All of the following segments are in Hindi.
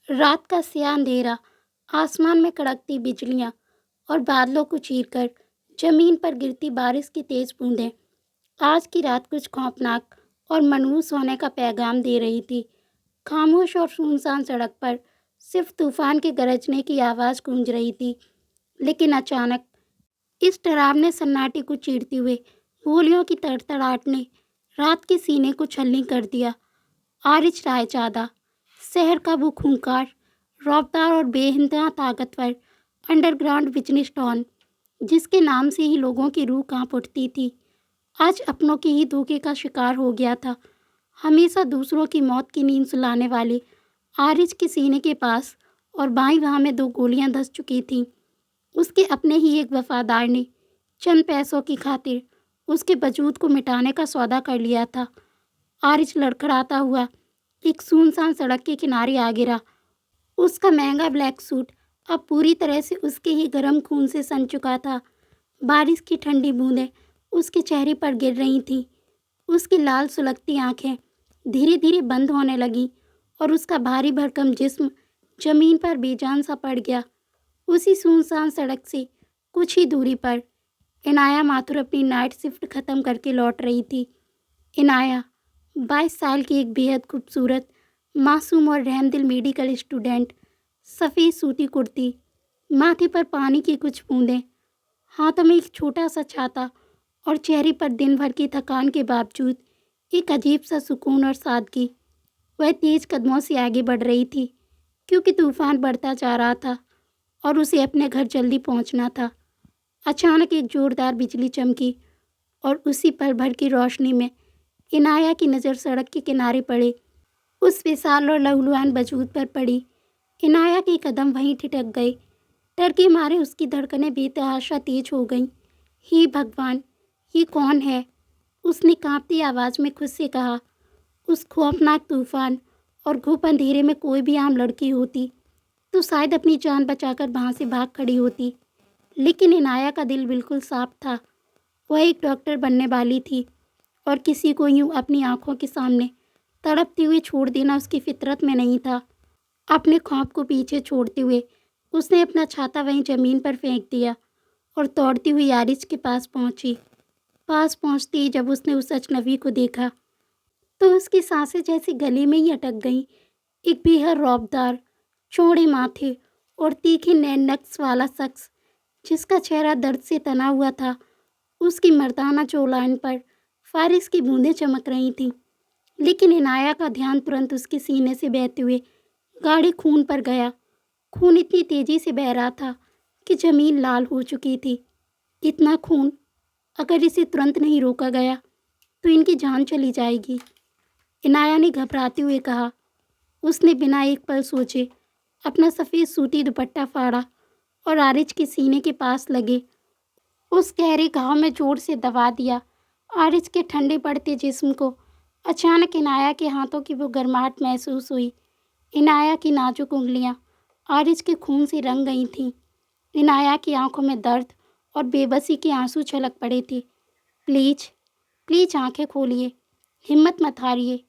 रात का स्याह अंधेरा, आसमान में कड़कती बिजलियां और बादलों को चीरकर जमीन पर गिरती बारिश की तेज बूंदें आज की रात कुछ खौफनाक और मनहूस होने का पैगाम दे रही थी। खामोश और सुनसान सड़क पर सिर्फ तूफान के गरजने की आवाज़ गूंज रही थी। लेकिन अचानक इस डरावने सन्नाटे को चीरते हुए गोलियों की तड़तड़ाहट ने रात के सीने को छलनी कर दिया। आरिज रायजादा, शहर का वो खूंखार, रौबदार और बेइंतहा ताकतवर अंडरग्राउंड बिजनेस डॉन, जिसके नाम से ही लोगों की रूह कांप उठती थी, आज अपनों के ही धोखे का शिकार हो गया था। हमेशा दूसरों की मौत की नींद सुलाने वाले आरिज के सीने के पास और बाईं बाह में दो गोलियां धंस चुकी थीं। उसके अपने ही एक वफादार ने चंद पैसों की खातिर उसके वजूद को मिटाने का सौदा कर लिया था। आरिज लड़खड़ाता हुआ एक सुनसान सड़क के किनारे आ गिरा। उसका महंगा ब्लैक सूट अब पूरी तरह से उसके ही गर्म खून से सन चुका था। बारिश की ठंडी बूंदें उसके चेहरे पर गिर रही थीं। उसकी लाल सुलगती आंखें धीरे धीरे बंद होने लगीं और उसका भारी भरकम जिस्म जमीन पर बेजान सा पड़ गया। उसी सुनसान सड़क से कुछ ही दूरी पर इनाया माथुर अपनी नाइट शिफ्ट ख़त्म करके लौट रही थी। इनाया 22 साल की एक बेहद खूबसूरत, मासूम और रहमदिल मेडिकल स्टूडेंट। सफ़ेद सूती कुर्ती, माथे पर पानी की कुछ बूंदें, हाथों में एक छोटा सा छाता और चेहरे पर दिन भर की थकान के बावजूद एक अजीब सा सुकून और सादगी। वह तेज कदमों से आगे बढ़ रही थी क्योंकि तूफान बढ़ता जा रहा था और उसे अपने घर जल्दी पहुंचना था। अचानक एक जोरदार बिजली चमकी और उसी पल भर की रोशनी में इनाया की नज़र सड़क के किनारे पड़े उस विशाल और लहूलुहान वजूद पर पड़ी। इनाया के कदम वहीं ठिठक गए। डर के मारे उसकी धड़कनें बेतहाशा तेज हो गईं। हे भगवान, ये कौन है? उसने कांपती आवाज़ में खुद से कहा। उस खौफनाक तूफान और घुप अंधेरे में कोई भी आम लड़की होती तो शायद अपनी जान बचाकर वहाँ से भाग खड़ी होती, लेकिन इनाया का दिल बिल्कुल साफ था। वह एक डॉक्टर बनने वाली थी और किसी को यूं अपनी आंखों के सामने तड़पते हुए छोड़ देना उसकी फितरत में नहीं था। अपने ख्वाब को पीछे छोड़ते हुए उसने अपना छाता वहीं ज़मीन पर फेंक दिया और दौड़ती हुई आरिज के पास पहुंची। पास पहुंचते ही जब उसने उस अजनबी को देखा तो उसकी सांसें जैसे गले में ही अटक गईं। एक बेहद रौबदार, चौड़े माथे और तीखे नैन नक्श वाला शख्स, जिसका चेहरा दर्द से तना हुआ था। उसकी मर्दाना चौलाइन पर फारिश की बूंदें चमक रही थीं, लेकिन इनाया का ध्यान तुरंत उसके सीने से बहते हुए गाढ़े खून पर गया। खून इतनी तेजी से बह रहा था कि जमीन लाल हो चुकी थी। इतना खून, अगर इसे तुरंत नहीं रोका गया तो इनकी जान चली जाएगी, इनाया ने घबराते हुए कहा। उसने बिना एक पल सोचे अपना सफ़ेद सूती दुपट्टा फाड़ा और आरिज के सीने के पास लगे उस गहरे घाव में जोर से दबा दिया। आरिज के ठंडे पड़ते जिस्म को अचानक इनाया के हाथों की वो गर्माहट महसूस हुई। इनाया की नाजुक उंगलियां आरिज के खून से रंग गई थीं। इनाया की आंखों में दर्द और बेबसी के आंसू छलक पड़े थे। प्लीज़, प्लीज़ आंखें खोलिए, हिम्मत मत हारिए,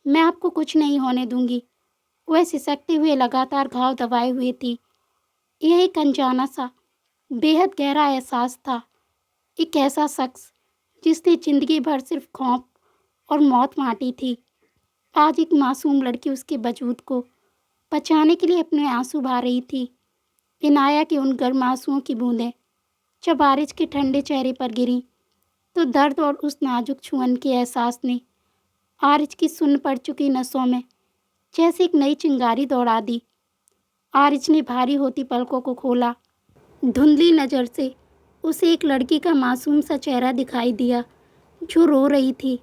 मैं आपको कुछ नहीं होने दूंगी। वह सिसकते हुए लगातार घाव दबाए हुए थी। यह एक अनजाना सा बेहद गहरा एहसास था। एक ऐसा शख्स जिसने ज़िंदगी भर सिर्फ खौफ और मौत बांटी थी, आज एक मासूम लड़की उसके वजूद को बचाने के लिए अपने आंसू बहा रही थी। इनाया के उन गर्म आंसुओं की बूंदें जब आरिज के ठंडे चेहरे पर गिरी तो दर्द और उस नाजुक छुअन के एहसास ने आरिज की सुन्न पड़ चुकी नसों में जैसे एक नई चिंगारी दौड़ा दी। आरिज ने भारी होती पलकों को खोला। धुंधली नज़र से उसे एक लड़की का मासूम सा चेहरा दिखाई दिया जो रो रही थी,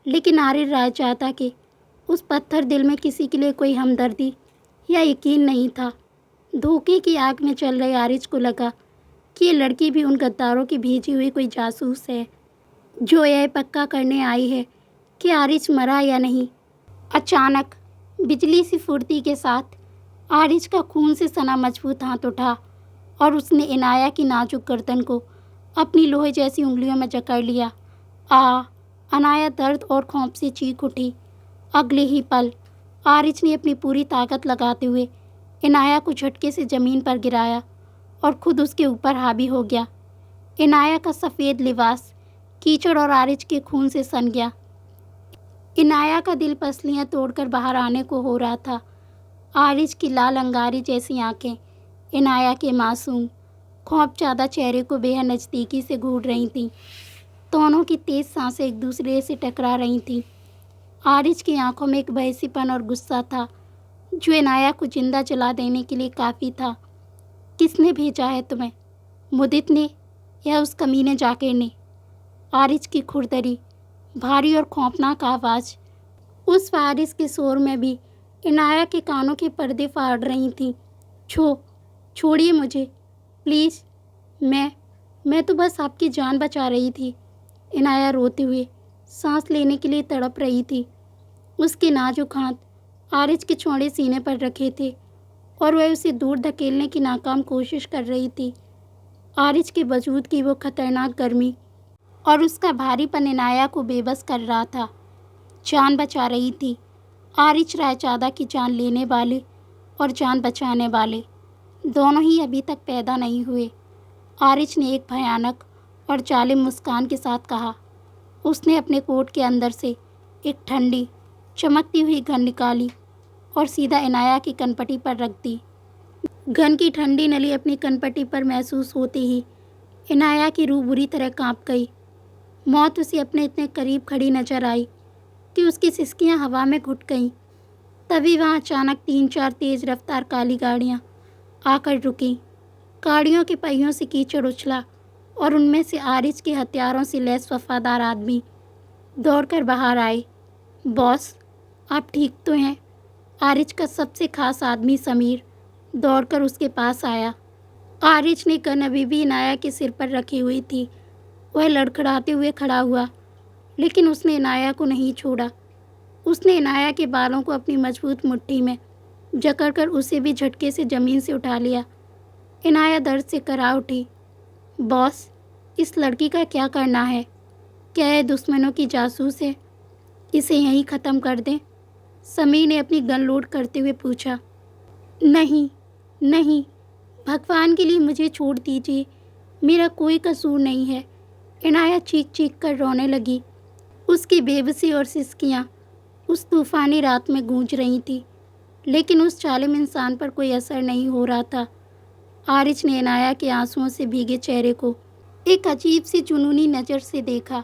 लेकिन आरिज रायजादा के उस पत्थर दिल में किसी के लिए कोई हमदर्दी या यकीन नहीं था। धोखे की आग में चल रहे आरिज को लगा कि ये लड़की भी उन गद्दारों की भेजी हुई कोई जासूस है जो यह पक्का करने आई है कि आरिज मरा या नहीं। अचानक बिजली सी फुर्ती के साथ आरिज का खून से सना मजबूत हाथ उठा और उसने इनाया की नाजुक गर्दन को अपनी लोहे जैसी उंगलियों में जकड़ लिया। अनाया दर्द और खौफ से चीख उठी। अगले ही पल आरिज ने अपनी पूरी ताकत लगाते हुए इनाया को झटके से ज़मीन पर गिराया और खुद उसके ऊपर हावी हो गया। इनाया का सफ़ेद लिबास कीचड़ और आरिज के खून से सन गया। इनाया का दिल पसलियाँ तोड़कर बाहर आने को हो रहा था। आरिज की लाल अंगारी जैसी आंखें इनाया के मासूम खौफज़दा चेहरे को बेहद नज़दीकी से घूर रही थीं। दोनों की तेज़ सांसें एक दूसरे से टकरा रही थीं। आरिज की आंखों में एक बहसीपन और गुस्सा था जो इनाया को जिंदा जला देने के लिए काफ़ी था। किसने भेजा है तुम्हें? मुदित ने या उस कमीने जाकिर ने? आरिज की खुरदरी, भारी और खौफनाक आवाज़, उस वारिस के शोर में भी इनाया के कानों के पर्दे फाड़ रही थीं। छोड़िए मुझे प्लीज़, मैं तो बस आपकी जान बचा रही थी। इनाया रोते हुए सांस लेने के लिए तड़प रही थी। उसके नाजुक हाथ आरिज के चौड़े सीने पर रखे थे और वह उसे दूर धकेलने की नाकाम कोशिश कर रही थी। आरिज के वजूद की वो खतरनाक गर्मी और उसका भारीपन इनाया को बेबस कर रहा था। जान बचा रही थी। आरिज रायचादा की जान लेने वाले और जान बचाने वाले दोनों ही अभी तक पैदा नहीं हुए। आरिज ने एक भयानक और जालिम मुस्कान के साथ कहा। उसने अपने कोट के अंदर से एक ठंडी चमकती हुई गन निकाली और सीधा इनाया की कनपटी पर रख दी। गन की ठंडी नली अपनी कनपटी पर महसूस होते ही इनाया की रूह बुरी तरह कांप गई। मौत उसे अपने इतने करीब खड़ी नजर आई कि उसकी सिसकियां हवा में घुट गईं। तभी वहां अचानक 3-4 तेज रफ्तार काली गाड़ियां आकर रुकीं। गाड़ियों के पहियों से कीचड़ उछला और उनमें से आरिज के हथियारों से लैस वफादार आदमी दौड़कर बाहर आए। बॉस, आप ठीक तो हैं? आरिज का सबसे खास आदमी समीर दौड़कर उसके पास आया। आरिज ने गन अभी भी इनाया के सिर पर रखी हुई थी। वह लड़खड़ाते हुए खड़ा हुआ, लेकिन उसने इनाया को नहीं छोड़ा। उसने इनाया के बालों को अपनी मजबूत मुट्ठी में जकड़कर उसे भी झटके से ज़मीन से उठा लिया। इनाया दर्द से करा उठी। बॉस, इस लड़की का क्या करना है? क्या यह दुश्मनों की जासूस है? इसे यहीं ख़त्म कर दें? समीर ने अपनी गन लोड करते हुए पूछा। नहीं नहीं, भगवान के लिए मुझे छोड़ दीजिए, मेरा कोई कसूर नहीं है। इनाया चीख चीख कर रोने लगी। उसकी बेबसी और सिसकियाँ उस तूफ़ानी रात में गूंज रही थी, लेकिन उस जालिम इंसान पर कोई असर नहीं हो रहा था। आरिज ने इनाया के आंसुओं से भीगे चेहरे को एक अजीब सी जुनूनी नज़र से देखा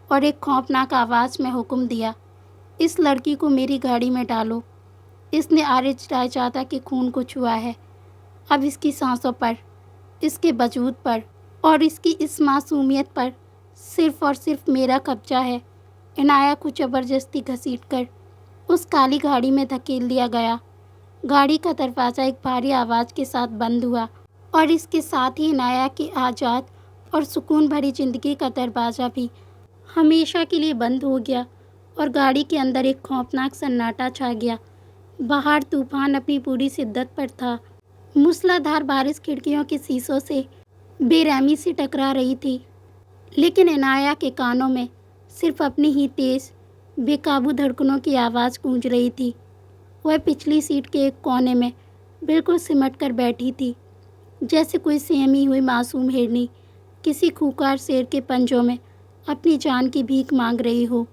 और एक खौफनाक आवाज़ में हुक्म दिया, इस लड़की को मेरी गाड़ी में डालो। इसने आरिज रायचादा के खून को छुआ है। अब इसकी सांसों पर, इसके वजूद पर और इसकी इस मासूमियत पर सिर्फ़ और सिर्फ मेरा कब्जा है। इनाया को ज़बरदस्ती घसीटकर उस काली गाड़ी में धकेल दिया गया। गाड़ी का दरवाज़ा एक भारी आवाज़ के साथ बंद हुआ और इसके साथ ही इनाया की आज़ाद और सुकून भरी ज़िंदगी का दरवाज़ा भी हमेशा के लिए बंद हो गया और गाड़ी के अंदर एक खौफनाक सन्नाटा छा गया। बाहर तूफान अपनी पूरी शिद्दत पर था। मूसलाधार बारिश खिड़कियों के शीशों से बेरहमी से टकरा रही थी, लेकिन इनाया के कानों में सिर्फ अपनी ही तेज़ बेकाबू धड़कनों की आवाज़ गूंज रही थी। वह पिछली सीट के एक कोने में बिल्कुल सिमट कर बैठी थी, जैसे कोई सहमी हुई मासूम हिरनी किसी खूंखार शेर के पंजों में अपनी जान की भीख मांग रही हो।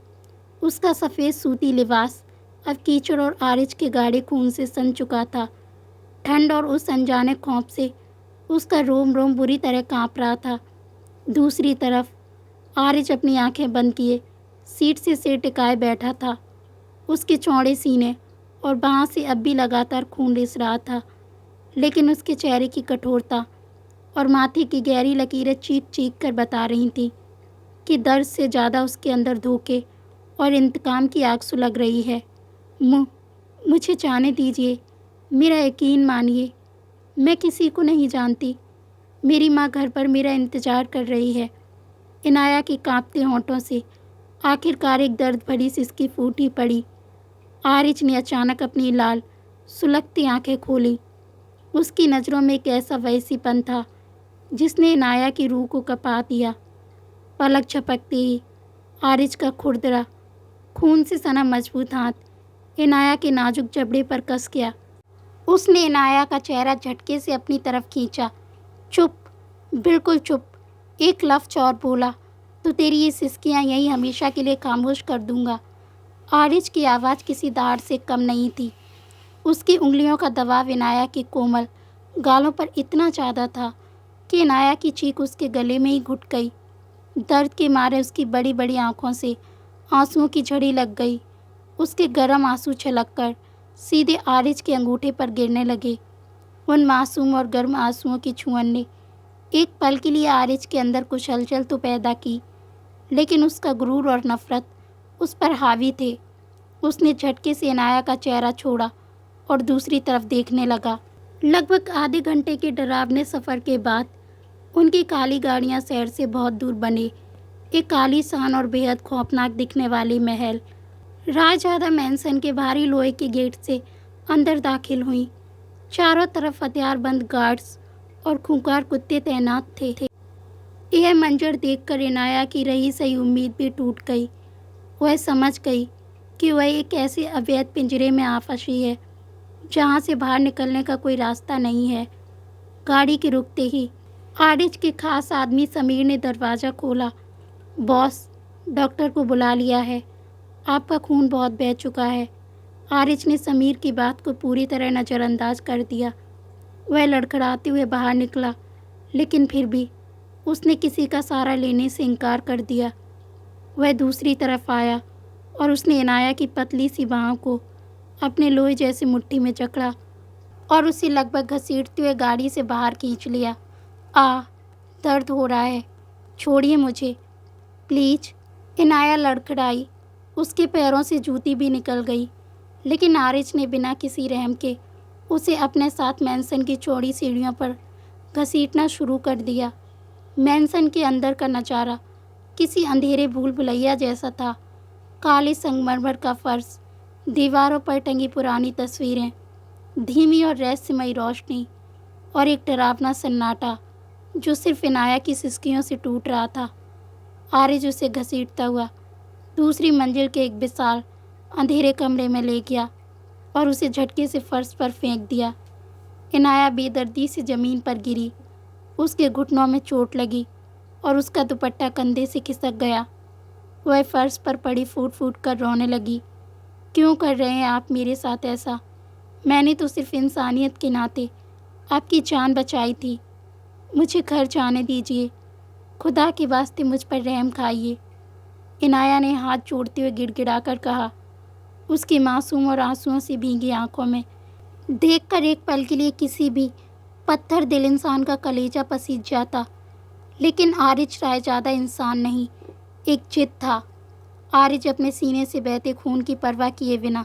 उसका सफ़ेद सूती लिबास अब कीचड़ और आरिज के गाढ़े खून से सन चुका था। ठंड और उस अनजाने खौफ से उसका रोम रोम बुरी तरह कांप रहा था। दूसरी तरफ आरिज अपनी आंखें बंद किए सीट से सिर टिकाए बैठा था। उसके चौड़े सीने और बाँह से अब भी लगातार खून रिस रहा था, लेकिन उसके चेहरे की कठोरता और माथे की गहरी लकीरें चीख चीख कर बता रही थीं कि दर्द से ज़्यादा उसके अंदर धोखे और इंतकाम की आग सुलग रही है। मुझे जाने दीजिए, मेरा यकीन मानिए, मैं किसी को नहीं जानती। मेरी माँ घर पर मेरा इंतज़ार कर रही है। इनाया के कांपते होंठों से आखिरकार एक दर्द भरी सिसकी फूटी पड़ी। आरिज ने अचानक अपनी लाल सुलगती आंखें खोली। उसकी नज़रों में एक ऐसा वैसीपन था जिसने इनाया की रूह को कँपा दिया। पलक झपकते ही आरिज का खुरदरा खून से सना मजबूत हाथ इनाया के नाजुक जबड़े पर कस गया उसने इनाया का चेहरा झटके से अपनी तरफ खींचा। चुप, बिल्कुल चुप। एक लफ्ज़ और बोला तो तेरी ये सिसकियाँ यही हमेशा के लिए खामोश कर दूंगा। आरिज की आवाज़ किसी दाड़ से कम नहीं थी। उसकी उंगलियों का दबाव इनाया के कोमल गालों पर इतना ज़्यादा था कि इनाया की चीख उसके गले में ही घुट गई। दर्द के मारे उसकी बड़ी बड़ी आंखों से आंसुओं की झड़ी लग गई। उसके गर्म आंसू छलककर सीधे आरिज के अंगूठे पर गिरने लगे। उन मासूम और गर्म आंसुओं की छुअन ने एक पल के लिए आरिज के अंदर कुछ हलचल तो पैदा की, लेकिन उसका गुरूर और नफरत उस पर हावी थे। उसने झटके से इनाया का चेहरा छोड़ा और दूसरी तरफ देखने लगा। लगभग आधे घंटे के डरावने सफ़र के बाद उनकी काली गाड़ियां शहर से बहुत दूर बने एक आलीशान और बेहद खौफनाक दिखने वाली महल राजजादा मैंसन के भारी लोहे के गेट से अंदर दाखिल हुई। चारों तरफ हथियारबंद गार्ड्स और खूंखार कुत्ते तैनात थे। यह मंजर देखकर इनाया की रही सही उम्मीद भी टूट गई। वह समझ गई कि वह एक ऐसे अवैध पिंजरे में आ फंसी है जहाँ से बाहर निकलने का कोई रास्ता नहीं है। गाड़ी के रुकते ही आरिज के खास आदमी समीर ने दरवाज़ा खोला। बॉस, डॉक्टर को बुला लिया है। आपका खून बहुत बह चुका है। आरिज ने समीर की बात को पूरी तरह नज़रअंदाज कर दिया। वह लड़खड़ाते हुए बाहर निकला, लेकिन फिर भी उसने किसी का सहारा लेने से इनकार कर दिया। वह दूसरी तरफ आया और उसने इनाया की पतली सी बाहों को अपने लोहे जैसी मुट्ठी में जकड़ा और उसे लगभग घसीटते हुए गाड़ी से बाहर खींच लिया। दर्द हो रहा है, छोड़िए मुझे प्लीज। इनाया लड़खड़ाई। उसके पैरों से जूती भी निकल गई, लेकिन आरिज ने बिना किसी रहम के उसे अपने साथ मैंसन की चौड़ी सीढ़ियों पर घसीटना शुरू कर दिया। मैंसन के अंदर का नज़ारा किसी अंधेरे भूल भुलैया जैसा था। काले संगमरमर का फर्श, दीवारों पर टंगी पुरानी तस्वीरें, धीमी और रहस्यमयी रोशनी और एक डरावना सन्नाटा जो सिर्फ इनाया की सिसकियों से टूट रहा था। आरिज उसे घसीटता हुआ दूसरी मंजिल के एक विशाल अंधेरे कमरे में ले गया और उसे झटके से फर्श पर फेंक दिया। इनाया बेदर्दी से ज़मीन पर गिरी। उसके घुटनों में चोट लगी और उसका दुपट्टा कंधे से खिसक गया। वह फर्श पर पड़ी फूट फूट कर रोने लगी। क्यों कर रहे हैं आप मेरे साथ ऐसा? मैंने तो सिर्फ इंसानियत के नाते आपकी जान बचाई थी। मुझे घर जाने दीजिए। खुदा के वास्ते मुझ पर रहम खाइए। इनाया ने हाथ जोड़ते हुए गिड़गिड़ाकर कहा। उसकी मासूम और आंसुओं से भीगी आंखों में देखकर एक पल के लिए किसी भी पत्थर दिल इंसान का कलेजा पसीज जाता। लेकिन आरिज रायजादा इंसान नहीं, एक जिद था। आरिज अपने सीने से बहते खून की परवाह किए बिना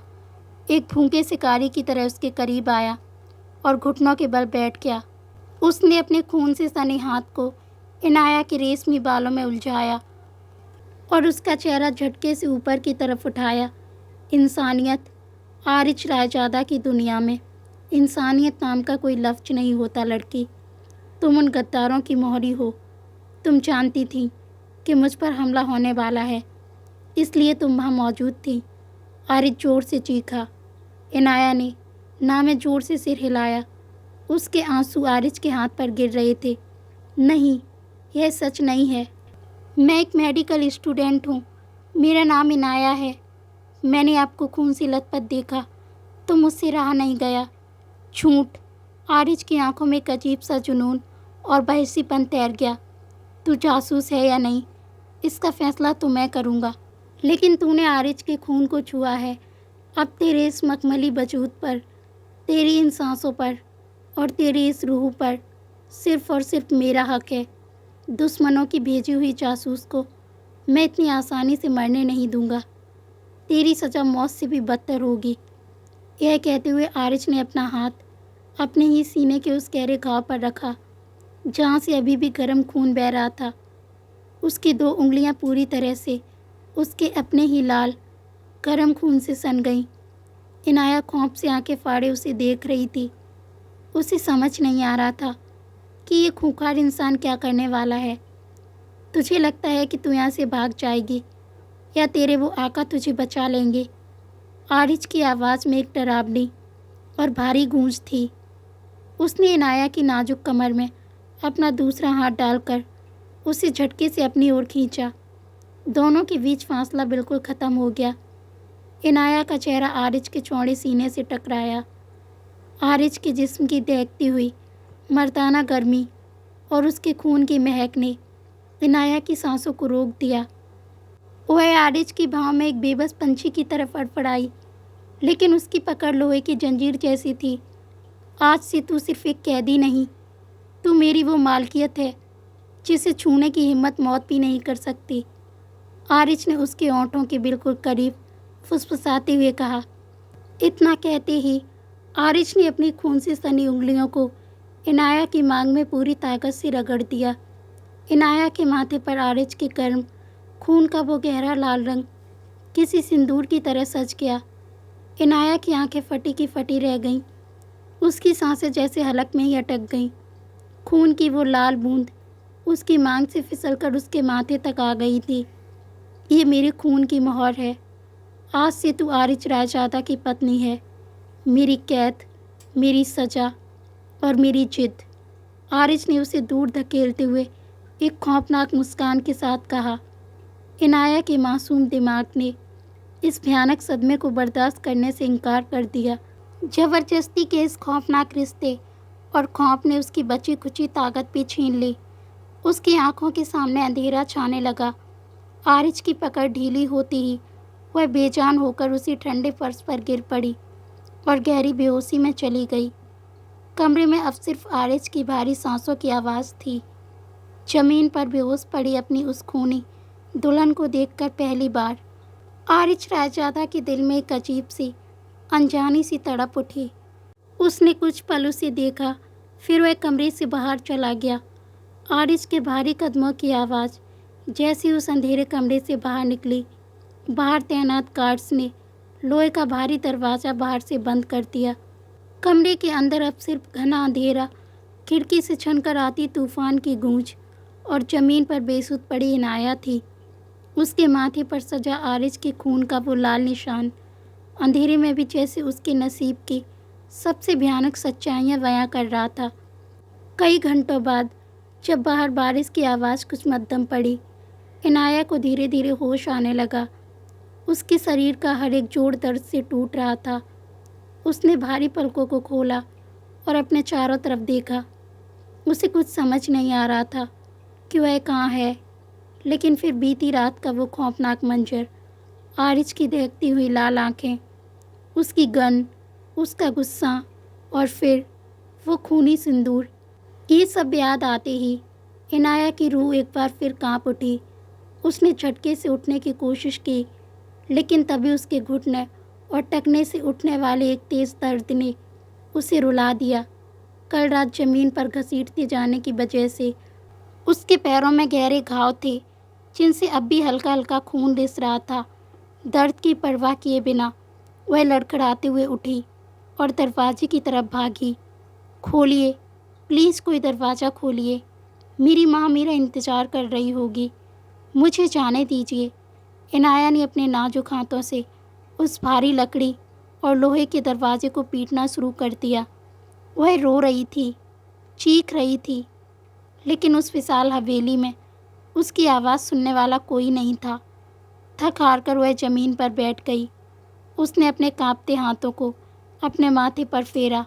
एक भूखे शिकारी की तरह उसके करीब आया और घुटनों के बल बैठ गया। उसने अपने खून से सने हाथ को इनाया के रेशमी बालों में उलझाया और उसका चेहरा झटके से ऊपर की तरफ उठाया। इंसानियत, आरिज रायजादा की दुनिया में इंसानियत नाम का कोई लफ्ज़ नहीं होता लड़की। तुम उन गद्दारों की मोहरी हो। तुम जानती थी कि मुझ पर हमला होने वाला है, इसलिए तुम वहाँ मौजूद थी। आरिज जोर से चीखा। इनाया ने ना में जोर से सिर हिलाया। उसके आंसू आरिज के हाथ पर गिर रहे थे। नहीं, यह सच नहीं है। मैं एक मेडिकल स्टूडेंट हूँ। मेरा नाम इनाया है। मैंने आपको खून से लथपथ देखा तो मुझसे रहा नहीं गया। झूठ। आरिज की आंखों में एक अजीब सा जुनून और बहसीपन तैर गया। तू जासूस है या नहीं, इसका फैसला तो मैं करूँगा, लेकिन तूने आरिज के खून को छुआ है। अब तेरे इस मखमली वजूद पर, तेरी इन सांसों पर और तेरी इस रूह पर सिर्फ़ और सिर्फ मेरा हक है। दुश्मनों की भेजी हुई जासूस को मैं इतनी आसानी से मरने नहीं दूंगा। तेरी सज़ा मौत से भी बदतर होगी। यह कहते हुए आरिज ने अपना हाथ अपने ही सीने के उस गहरे घाव पर रखा जहाँ से अभी भी गर्म खून बह रहा था। उसकी 2 उंगलियां पूरी तरह से उसके अपने ही लाल गर्म खून से सन गईं। इनाया खौफ से आंखें फाड़े उसे देख रही थी। उसे समझ नहीं आ रहा था कि ये खूंखार इंसान क्या करने वाला है। तुझे लगता है कि तू यहाँ से भाग जाएगी या तेरे वो आका तुझे बचा लेंगे? आरिज की आवाज़ में एक डरावनी और भारी गूंज थी। उसने इनाया की नाजुक कमर में अपना दूसरा हाथ डालकर उसे झटके से अपनी ओर खींचा। दोनों के बीच फासला बिल्कुल ख़त्म हो गया। इनाया का चेहरा आरिज के चौड़े सीने से टकराया। आरिज के जिस्म की दहकती हुई मर्दाना गर्मी और उसके खून की महक ने इनाया की सांसों को रोक दिया। वह आरिज की भौं में एक बेबस पंछी की तरह फड़फड़ाई, लेकिन उसकी पकड़ लोहे की जंजीर जैसी थी। आज से तू सिर्फ एक कैदी नहीं, तू मेरी वो मालकियत है जिसे छूने की हिम्मत मौत भी नहीं कर सकती। आरिज ने उसके होंठों के बिल्कुल करीब फुसफुसाते हुए कहा। इतना कहते ही आरिज ने अपनी खून से सनी उंगलियों को इनाया की मांग में पूरी ताकत से रगड़ दिया। इनाया के माथे पर आरिज के गर्म खून का वो गहरा लाल रंग किसी सिंदूर की तरह सज गया। इनाया की आंखें फटी की फटी रह गईं। उसकी सांसें जैसे हलक में ही अटक गईं। खून की वो लाल बूंद उसकी मांग से फिसलकर उसके माथे तक आ गई थी। ये मेरे खून की मोहर है। आज से तू आरिज रायजादा की पत्नी है। मेरी कैद, मेरी सज़ा और मेरी जिद। आरिज ने उसे दूर धकेलते हुए एक खौफनाक मुस्कान के साथ कहा। इनाया के मासूम दिमाग ने इस भयानक सदमे को बर्दाश्त करने से इनकार कर दिया। ज़बरदस्ती के इस खौफनाक रिश्ते और खौफ ने उसकी बची खुची ताकत भी छीन ली। उसकी आंखों के सामने अंधेरा छाने लगा। आरिज की पकड़ ढीली होती ही वह बेजान होकर उसी ठंडे फर्श पर गिर पड़ी और गहरी बेहोशी में चली गई। कमरे में अब सिर्फ आरिज की भारी सांसों की आवाज़ थी। जमीन पर बेहोश पड़ी अपनी उस खूनी दुल्हन को देखकर पहली बार आरिज रायजादा के दिल में एक अजीब सी अनजानी सी तड़प उठी। उसने कुछ पल उसे देखा, फिर वह कमरे से बाहर चला गया। आरिज के भारी कदमों की आवाज़ जैसे उस अंधेरे कमरे से बाहर निकली, बाहर तैनात गार्ड्स ने लोहे का भारी दरवाज़ा बाहर से बंद कर दिया। कमरे के अंदर अब सिर्फ घना अंधेरा, खिड़की से छनकर आती तूफान की गूंज और ज़मीन पर बेसुध पड़ी इनाया थी। उसके माथे पर सजा आरिज के खून का वो लाल निशान अंधेरे में भी जैसे उसके नसीब की सबसे भयानक सच्चाइयाँ बयां कर रहा था। कई घंटों बाद जब बाहर बारिश की आवाज़ कुछ मध्यम पड़ी, इनाया को धीरे धीरे होश आने लगा। उसके शरीर का हर एक जोड़ दर्द से टूट रहा था। उसने भारी पलकों को खोला और अपने चारों तरफ देखा। उसे कुछ समझ नहीं आ रहा था कि वह कहाँ है, लेकिन फिर बीती रात का वो खौफनाक मंजर, आरिज की दहकती हुई लाल आंखें, उसकी गन, उसका गुस्सा और फिर वो खूनी सिंदूर, ये सब याद आते ही इनाया की रूह एक बार फिर कांप उठी। उसने झटके से उठने की कोशिश की, लेकिन तभी उसके घुटने और टखने से उठने वाले एक तेज़ दर्द ने उसे रुला दिया। कल रात ज़मीन पर घसीटते जाने की वजह से उसके पैरों में गहरे घाव थे, जिनसे अब भी हल्का हल्का खून रिस रहा था। दर्द की परवाह किए बिना वह लड़खड़ाते हुए उठी और दरवाजे की तरफ भागी। खोलिए, प्लीज़ कोई दरवाज़ा खोलिए। मेरी माँ मेरा इंतज़ार कर रही होगी। मुझे जाने दीजिए। इनाया ने अपने नाजुक हाथों से उस भारी लकड़ी और लोहे के दरवाजे को पीटना शुरू कर दिया। वह रो रही थी, चीख रही थी, लेकिन उस विशाल हवेली में उसकी आवाज़ सुनने वाला कोई नहीं था। थक हार कर वह ज़मीन पर बैठ गई। उसने अपने कांपते हाथों को अपने माथे पर फेरा।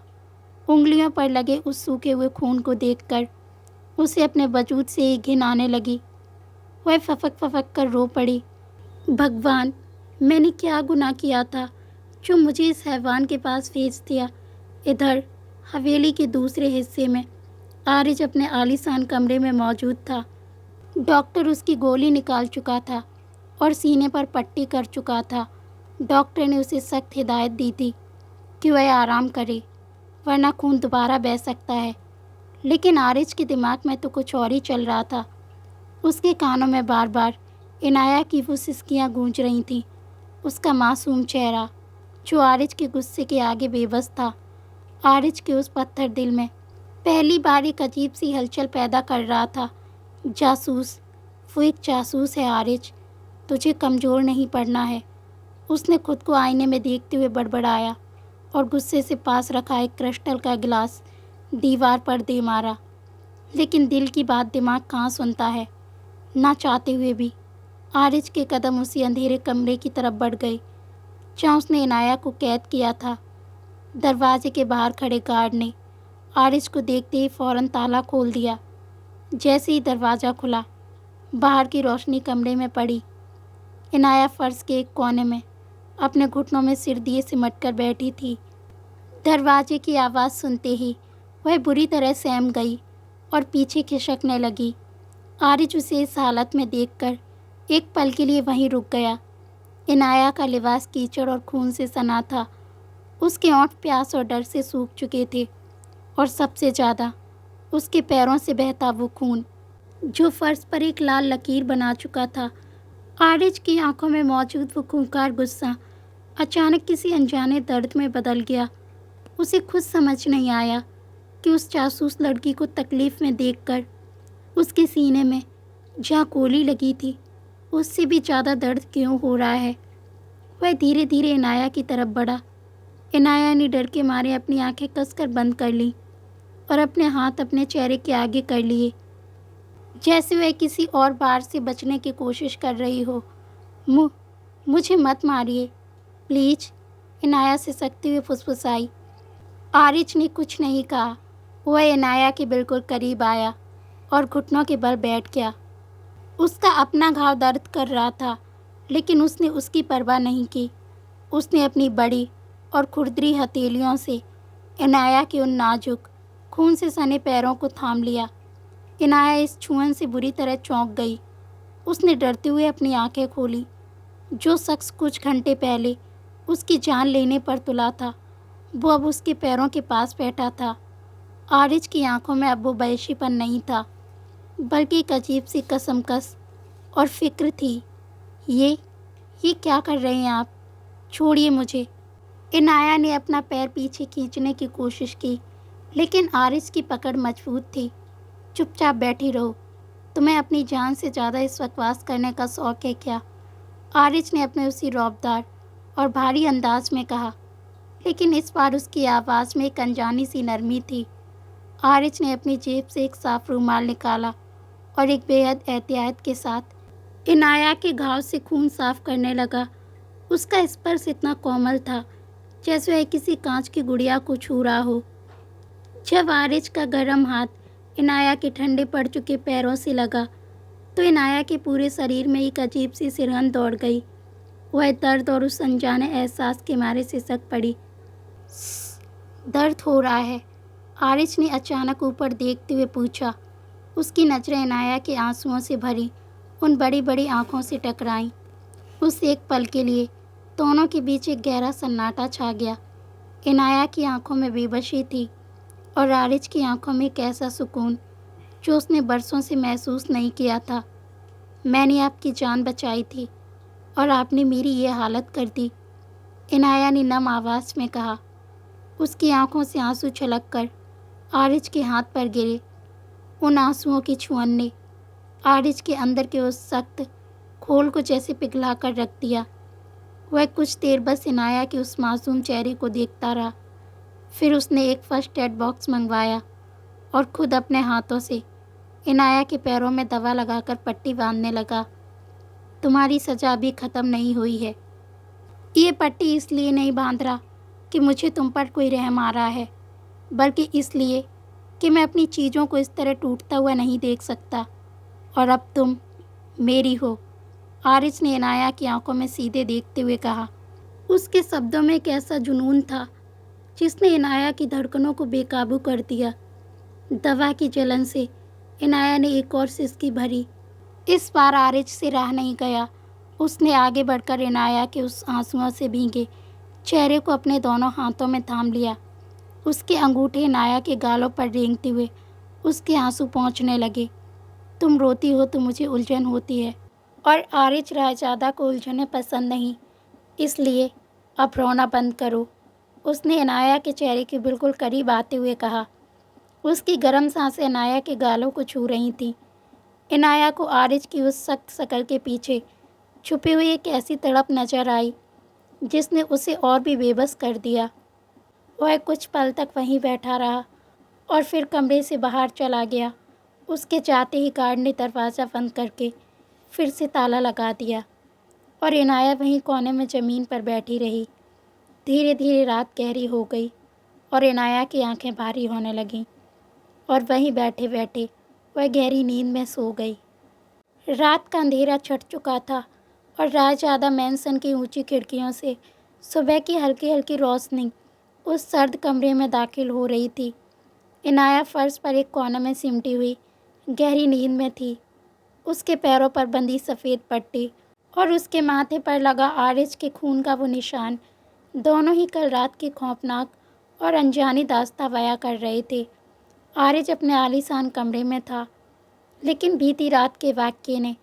उंगलियों पर लगे उस सूखे हुए खून को देखकर उसे अपने वजूद से ही घिन आने लगी। वह फफक फफक कर रो पड़ी। भगवान, मैंने क्या गुनाह किया था जो मुझे इस हैवान के पास भेज दिया। इधर हवेली के दूसरे हिस्से में आरिज अपने आलीशान कमरे में मौजूद था। डॉक्टर उसकी गोली निकाल चुका था और सीने पर पट्टी कर चुका था। डॉक्टर ने उसे सख्त हिदायत दी थी कि वह आराम करे, वरना खून दोबारा बह सकता है। लेकिन आरिज के दिमाग में तो कुछ और ही चल रहा था। उसके कानों में बार बार इनाया की वो सिसकियाँ गूंज रही थीं। उसका मासूम चेहरा जो आरिज के गुस्से के आगे बेबस था, आरिज के उस पत्थर दिल में पहली बार एक अजीब सी हलचल पैदा कर रहा था। जासूस, वो एक जासूस है आरिज, तुझे कमज़ोर नहीं पड़ना है। उसने खुद को आईने में देखते हुए बड़बड़ाया और गुस्से से पास रखा एक क्रिस्टल का गिलास दीवार पर दे मारा। लेकिन दिल की बात दिमाग कहाँ सुनता है। ना चाहते हुए भी आरिज के कदम उसी अंधेरे कमरे की तरफ बढ़ गए जहाँ उसने इनाया को कैद किया था। दरवाजे के बाहर खड़े गार्ड ने आरिज को देखते ही फौरन ताला खोल दिया। जैसे ही दरवाज़ा खुला, बाहर की रोशनी कमरे में पड़ी। इनाया फर्श के एक कोने में अपने घुटनों में सिर दिए सिमट कर बैठी थी। दरवाजे की आवाज़ सुनते ही वह बुरी तरह सहम गई और पीछे खिसकने लगी। आरिज उसे इस हालत में देखकर एक पल के लिए वहीं रुक गया। इनाया का लिबास कीचड़ और खून से सना था। उसके होंठ प्यास और डर से सूख चुके थे और सबसे ज़्यादा उसके पैरों से बहता वो खून जो फर्श पर एक लाल लकीर बना चुका था। आरिज की आंखों में मौजूद वो खूंखार गुस्सा अचानक किसी अनजाने दर्द में बदल गया। उसे खुद समझ नहीं आया कि उस जासूस लड़की को तकलीफ़ में देखकर उसके सीने में जहाँ गोली लगी थी उससे भी ज़्यादा दर्द क्यों हो रहा है। वह धीरे धीरे इनाया की तरफ बढ़ा। इनाया ने डर के मारे अपनी आंखें कसकर बंद कर लीं और अपने हाथ अपने चेहरे के आगे कर लिए, जैसे वह किसी और बार से बचने की कोशिश कर रही हो। मुझे मत मारिए प्लीज, इनाया से सकती हुई फुसफुसाई। आरिज ने कुछ नहीं कहा। वह इनाया के बिल्कुल करीब आया और घुटनों के बल बैठ गया। उसका अपना घाव दर्द कर रहा था, लेकिन उसने उसकी परवाह नहीं की। उसने अपनी बड़ी और खुरदरी हथेलियों से इनाया के उन नाजुक खून से सने पैरों को थाम लिया। इनाया इस छुअन से बुरी तरह चौंक गई। उसने डरते हुए अपनी आंखें खोली। जो शख्स कुछ घंटे पहले उसकी जान लेने पर तुला था, वो अब उसके पैरों के पास बैठा था। आरिज की आंखों में अब वो वहशीपन नहीं था, बल्कि एक अजीब सी कसमकस और फिक्र थी। ये क्या कर रहे हैं आप? छोड़िए मुझे। इनाया ने अपना पैर पीछे खींचने की कोशिश की, लेकिन आरिज की पकड़ मजबूत थी। चुपचाप बैठी रहो। तुम्हें अपनी जान से ज़्यादा इस बकवास करने का शौक है क्या? आरिज ने अपने उसी रौबदार और भारी अंदाज में कहा, लेकिन इस बार उसकी आवाज़ में एक अनजानी सी नरमी थी। आरिज ने अपनी जेब से एक साफ रुमाल निकाला और एक बेहद एहतियात के साथ इनाया के घाव से खून साफ करने लगा। उसका स्पर्श इतना कोमल था जैसे वह किसी कांच की गुड़िया को छू रहा हो। जब आरिज का गर्म हाथ इनाया के ठंडे पड़ चुके पैरों से लगा, तो इनाया के पूरे शरीर में एक अजीब सी सिरहन दौड़ गई। वह दर्द और उस अनजाने एहसास के मारे सिसक पड़ी। दर्द हो रहा है? आरिज ने अचानक ऊपर देखते हुए पूछा। उसकी नज़रें इनाया के आंसुओं से भरी उन बड़ी बड़ी आंखों से टकराईं। उस एक पल के लिए दोनों के बीच एक गहरा सन्नाटा छा गया। इनाया की आंखों में बेबसी थी और आरिज की आंखों में एक ऐसा सुकून जो उसने बरसों से महसूस नहीं किया था। मैंने आपकी जान बचाई थी और आपने मेरी ये हालत कर दी, इनाया ने नम आवाज़ में कहा। उसकी आंखों से आंसू छलक कर आरिज के हाथ पर गिरे। उन आंसुओं की छुअन ने आरिज के अंदर के उस सख्त खोल को जैसे पिघला कर रख दिया। वह कुछ देर बस इनाया के उस मासूम चेहरे को देखता रहा। फिर उसने एक फर्स्ट एड बॉक्स मंगवाया और खुद अपने हाथों से इनाया के पैरों में दवा लगाकर पट्टी बांधने लगा। तुम्हारी सज़ा अभी ख़त्म नहीं हुई है। ये पट्टी इसलिए नहीं बांध रहा कि मुझे तुम पर कोई रहम आ रहा है, बल्कि इसलिए कि मैं अपनी चीज़ों को इस तरह टूटता हुआ नहीं देख सकता। और अब तुम मेरी हो, आरिज ने इनाया की आंखों में सीधे देखते हुए कहा। उसके शब्दों में एक ऐसा जुनून था जिसने इनाया की धड़कनों को बेकाबू कर दिया। दवा की जलन से इनाया ने एक और सिसकी भरी। इस बार आरिज से रहा नहीं गया। उसने आगे बढ़कर इनाया के उस आंसुओं से भीगे चेहरे को अपने दोनों हाथों में थाम लिया। उसके अंगूठे इनाया के गालों पर रेंगते हुए उसके आंसू पहुंचने लगे। तुम रोती हो तो मुझे उलझन होती है, और आरिज रायजादा को उलझने पसंद नहीं, इसलिए अब रोना बंद करो, उसने इनाया के चेहरे के बिल्कुल करीब आते हुए कहा। उसकी गर्म सांसें इनाया के गालों को छू रही थीं। इनाया को आरिज की उस सख्त शकल के पीछे छुपी हुई एक ऐसी तड़प नजर आई जिसने उसे और भी बेबस कर दिया। वह कुछ पल तक वहीं बैठा रहा और फिर कमरे से बाहर चला गया। उसके जाते ही गार्ड ने दरवाज़ा बंद करके फिर से ताला लगा दिया और इनाया वहीं कोने में ज़मीन पर बैठी रही। धीरे धीरे रात गहरी हो गई और इनाया की आंखें भारी होने लगीं और वहीं बैठे बैठे वह गहरी नींद में सो गई। रात का अंधेरा छट चुका था और रायजादा मैंसन की ऊंची खिड़कियों से सुबह की हल्की हल्की रोशनी उस सर्द कमरे में दाखिल हो रही थी। इनाया फर्श पर एक कोने में सिमटी हुई गहरी नींद में थी। उसके पैरों पर बंधी सफ़ेद पट्टी और उसके माथे पर लगा आरिज के खून का वो निशान दोनों ही कल रात की खौफनाक और अनजानी दास्तां बयां कर रहे थे। आरिज अपने आलीशान कमरे में था, लेकिन बीती रात के वाक़ये ने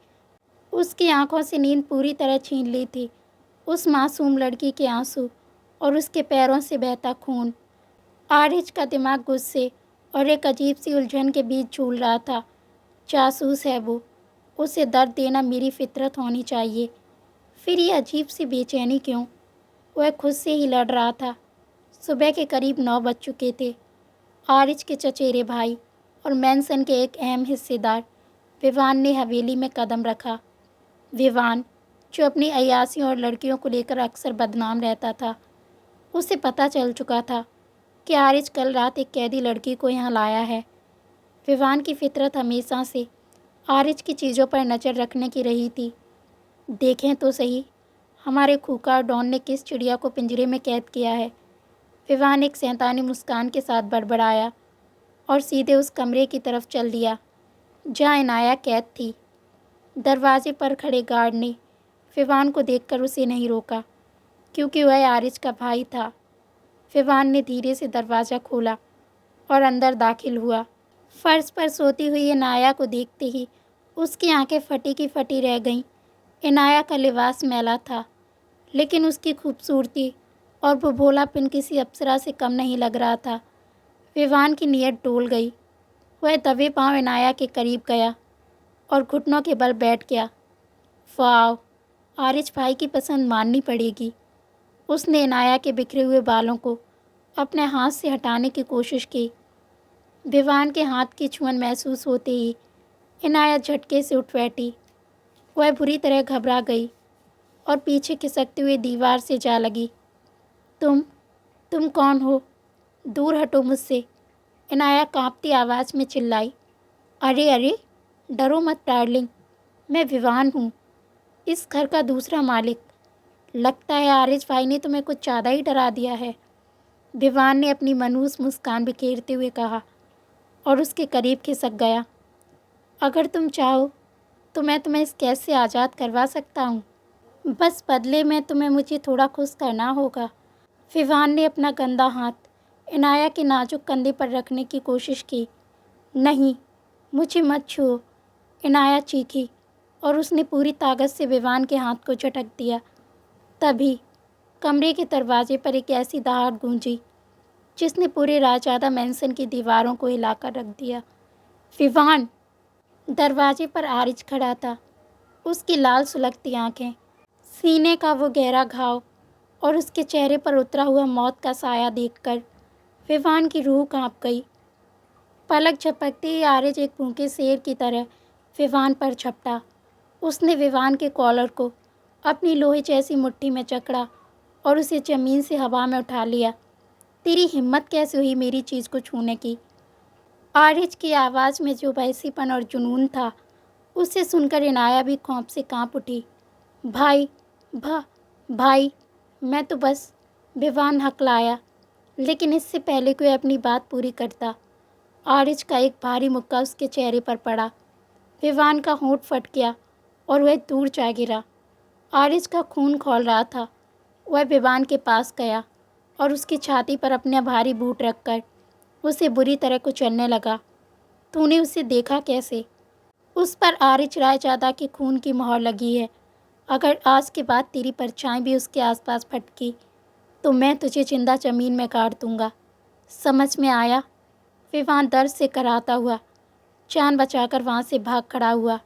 उसकी आंखों से नींद पूरी तरह छीन ली थी। उस मासूम लड़की के आंसू और उसके पैरों से बहता खून। आरिज का दिमाग गुस्से और एक अजीब सी उलझन के बीच झूल रहा था। जासूस है वो, उसे दर्द देना मेरी फितरत होनी चाहिए। फिर ये अजीब सी बेचैनी क्यों? वह खुद से ही लड़ रहा था। सुबह के करीब 9 बज चुके थे। आरिज के चचेरे भाई और मैंसन के एक अहम हिस्सेदार विवान ने हवेली में कदम रखा। विवान, जो अपनी अय्यासियों और लड़कियों को लेकर अक्सर बदनाम रहता था, उसे पता चल चुका था कि आरिज कल रात एक कैदी लड़की को यहाँ लाया है। विवान की फितरत हमेशा से आरिज की चीज़ों पर नज़र रखने की रही थी। देखें तो सही, हमारे खूंखार डॉन ने किस चिड़िया को पिंजरे में कैद किया है। विवान एक शैतानी मुस्कान के साथ बड़बड़ाया और सीधे उस कमरे की तरफ चल दिया जहाँ इनाया कैद थी। दरवाजे पर खड़े गार्ड ने विवान को देखकर उसे नहीं रोका, क्योंकि वह आरिज का भाई था। विवान ने धीरे से दरवाज़ा खोला और अंदर दाखिल हुआ। फर्श पर सोती हुई इनाया को देखते ही उसकी आंखें फटी की फटी रह गईं। इनाया का लिबास मैला था, लेकिन उसकी खूबसूरती और वो भोलापन किसी अप्सरा से कम नहीं लग रहा था। विवान की नीयत डोल गई। वह दबे पांव इनाया के करीब गया और घुटनों के बल बैठ गया। वाह, आरिज भाई की पसंद माननी पड़ेगी। उसने इनाया के बिखरे हुए बालों को अपने हाथ से हटाने की कोशिश की। विवान के हाथ की छुअन महसूस होते ही इनाया झटके से उठ बैठी। वह बुरी तरह घबरा गई और पीछे खिसकते हुए दीवार से जा लगी। तुम कौन हो? दूर हटो मुझसे, इनाया कांपती आवाज़ में चिल्लाई। अरे अरे, डरो मत डार्लिंग, मैं विवान हूँ, इस घर का दूसरा मालिक। लगता है आरिज भाई ने तुम्हें कुछ ज़्यादा ही डरा दिया है, विवान ने अपनी मनहूस मुस्कान बिखेरते हुए कहा और उसके करीब खिसक गया। अगर तुम चाहो तो मैं तुम्हें इस कैद से आज़ाद करवा सकता हूँ, बस बदले में तुम्हें मुझे थोड़ा खुश करना होगा। विवान ने अपना गंदा हाथ इनाया के नाजुक कंधे पर रखने की कोशिश की। नहीं, मुझे मत छुओ, इनाया चीखी और उसने पूरी ताकत से विवान के हाथ को झटक दिया। तभी कमरे के दरवाजे पर एक ऐसी दहाड़ गूंजी जिसने पूरे रायजादा मैंसन की दीवारों को हिलाकर रख दिया। विवान! दरवाजे पर आरिज खड़ा था। उसकी लाल सुलगती आंखें, सीने का वो गहरा घाव और उसके चेहरे पर उतरा हुआ मौत का साया देखकर विवान की रूह कांप गई। पलक झपकते ही आरिज एक भूखे शेर की तरह विवान पर झपटा। उसने विवान के कॉलर को अपनी लोहे जैसी मुट्ठी में जकड़ा और उसे ज़मीन से हवा में उठा लिया। तेरी हिम्मत कैसे हुई मेरी चीज़ को छूने की? आरिज की आवाज़ में जो भैंसीपन और जुनून था, उसे सुनकर इनाया भी खौफ से कांप उठी। भाई, भाई, मैं तो बस, विवान हकलाया, लेकिन इससे पहले कोई अपनी बात पूरी करता। आरिज का एक भारी मुक्का उसके चेहरे पर पड़ा। विवान का होंठ फट गया और वह दूर जा गिरा। आरिज का खून खौल रहा था। वह विवान के पास गया और उसकी छाती पर अपना भारी बूट रखकर उसे बुरी तरह कुचलने लगा। तूने उसे देखा कैसे? उस पर आरिज रायजादा के खून की मोहर लगी है। अगर आज के बाद तेरी परछाई भी उसके आसपास फटकी तो मैं तुझे जिंदा ज़मीन में गाड़ दूंगा। समझ में आया? विवान दर्द से कराहता हुआ जान बचाकर वहाँ से भाग खड़ा हुआ।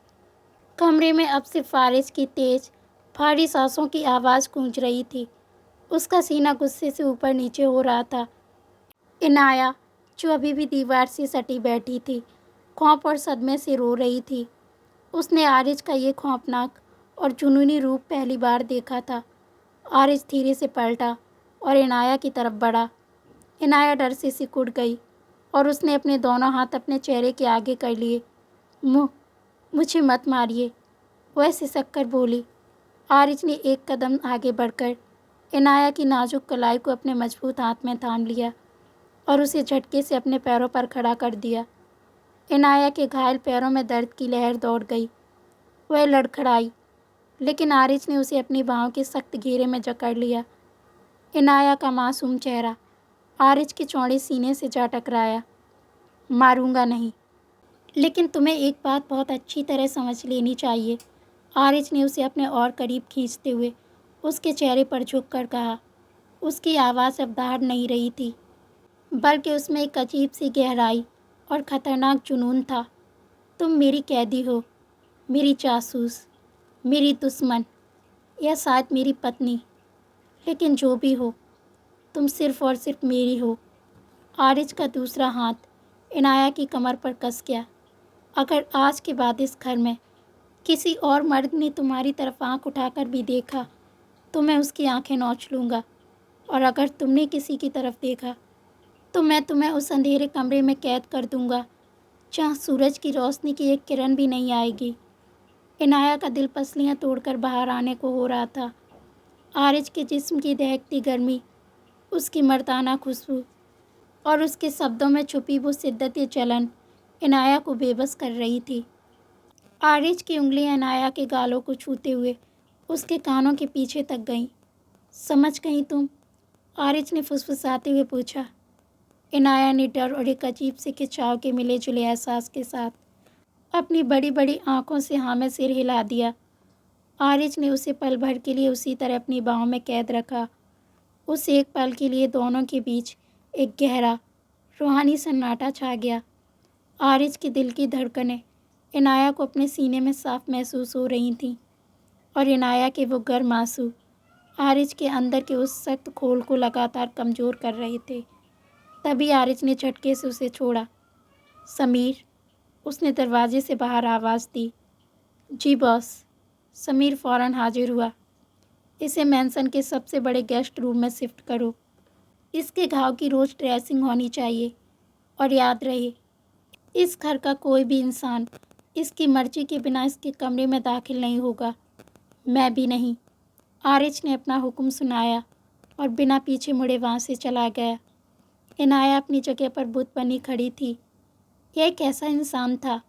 कमरे में अब सिर्फ आरिज की तेज भारी सांसों की आवाज़ गूंज रही थी। उसका सीना गुस्से से ऊपर नीचे हो रहा था इनाया, जो अभी भी दीवार से सटी बैठी थी, खौफ और सदमे से रो रही थी। उसने आरिज का ये खौफनाक और जुनूनी रूप पहली बार देखा था। आरिज धीरे से पलटा और इनाया की तरफ बढ़ा। इनाया डर से सिकुड़ गई और उसने अपने दोनों हाथ अपने चेहरे के आगे कर लिए। मुझे मत मारिए, वह सिसक कर बोली। आरिज ने एक कदम आगे बढ़कर इनाया की नाजुक कलाई को अपने मजबूत हाथ में थाम लिया और उसे झटके से अपने पैरों पर खड़ा कर दिया। इनाया के घायल पैरों में दर्द की लहर दौड़ गई। वह लड़खड़ाई, लेकिन आरिज ने उसे अपनी बाहों के सख्त घेरे में जकड़ लिया। इनाया का मासूम चेहरा आरिज के चौड़े सीने से जा टकराया। मारूंगा नहीं, लेकिन तुम्हें एक बात बहुत अच्छी तरह समझ लेनी चाहिए। आरिज ने उसे अपने और करीब खींचते हुए उसके चेहरे पर झुक कर कहा। उसकी आवाज़ अब दाहड़ नहीं रही थी, बल्कि उसमें एक अजीब सी गहराई और ख़तरनाक जुनून था। तुम मेरी कैदी हो, मेरी जासूस, मेरी दुश्मन, या शायद मेरी पत्नी, लेकिन जो भी हो, तुम सिर्फ़ और सिर्फ मेरी हो। आरिज का दूसरा हाथ इनाया की कमर पर कस गया। अगर आज के बाद इस घर में किसी और मर्द ने तुम्हारी तरफ आंख उठाकर भी देखा तो मैं उसकी आंखें नोच लूँगा, और अगर तुमने किसी की तरफ देखा तो मैं तुम्हें उस अंधेरे कमरे में कैद कर दूँगा जहाँ सूरज की रोशनी की एक किरण भी नहीं आएगी। इनाया का दिल पसलियाँ तोड़कर बाहर आने को हो रहा था। आरिज के जिस्म की दहकती गर्मी, उसकी मर्दाना खुशबू और उसके शब्दों में छुपी वो शिद्दत जलन इनाया को बेबस कर रही थी। आरिज की उंगलियां इनाया के गालों को छूते हुए उसके कानों के पीछे तक गईं। समझ गई तुम? आरिज ने फुसफुसाते हुए पूछा। इनाया ने डर और एक अजीब से खिंचाव के मिले जुले एहसास के साथ अपनी बड़ी बड़ी आंखों से हाँ में सिर हिला दिया। आरिज ने उसे पल भर के लिए उसी तरह अपनी बाहों में कैद रखा। उस एक पल के लिए दोनों के बीच एक गहरा रूहानी सन्नाटा छा गया। आरिज के दिल की धड़कनें इनाया को अपने सीने में साफ महसूस हो रही थीं, और इनाया के वो गर्म आंसू आरिज के अंदर के उस सख्त खोल को लगातार कमज़ोर कर रहे थे। तभी आरिज ने झटके से उसे छोड़ा। समीर, उसने दरवाजे से बाहर आवाज़ दी। जी बॉस। समीर फ़ौरन हाजिर हुआ। इसे मैंसन के सबसे बड़े गेस्ट रूम में शिफ्ट करो। इसके घाव की रोज़ ड्रेसिंग होनी चाहिए, और याद रहे, इस घर का कोई भी इंसान इसकी मर्जी के बिना इसके कमरे में दाखिल नहीं होगा, मैं भी नहीं। आरिज ने अपना हुक्म सुनाया और बिना पीछे मुड़े वहाँ से चला गया। इनाया अपनी जगह पर बुत बनी खड़ी थी। यह एक ऐसा इंसान था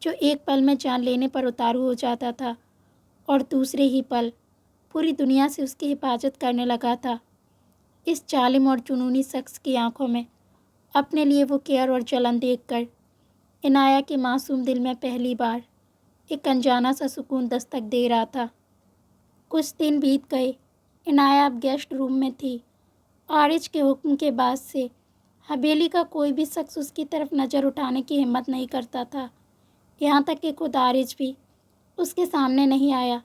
जो एक पल में जान लेने पर उतारू हो जाता था और दूसरे ही पल पूरी दुनिया से उसकी हिफाजत करने लगा था। इस जालिम और जुनूनी शख्स की आंखों में अपने लिए वो केयर और जलन देखकर इनाया के मासूम दिल में पहली बार एक अनजाना सा सुकून दस्तक दे रहा था। कुछ दिन बीत गए। इनाया अब गेस्ट रूम में थी। आरिज के हुक्म के बाद से हवेली का कोई भी शख्स उसकी तरफ नज़र उठाने की हिम्मत नहीं करता था। यहाँ तक कि खुद आरिज भी उसके सामने नहीं आया।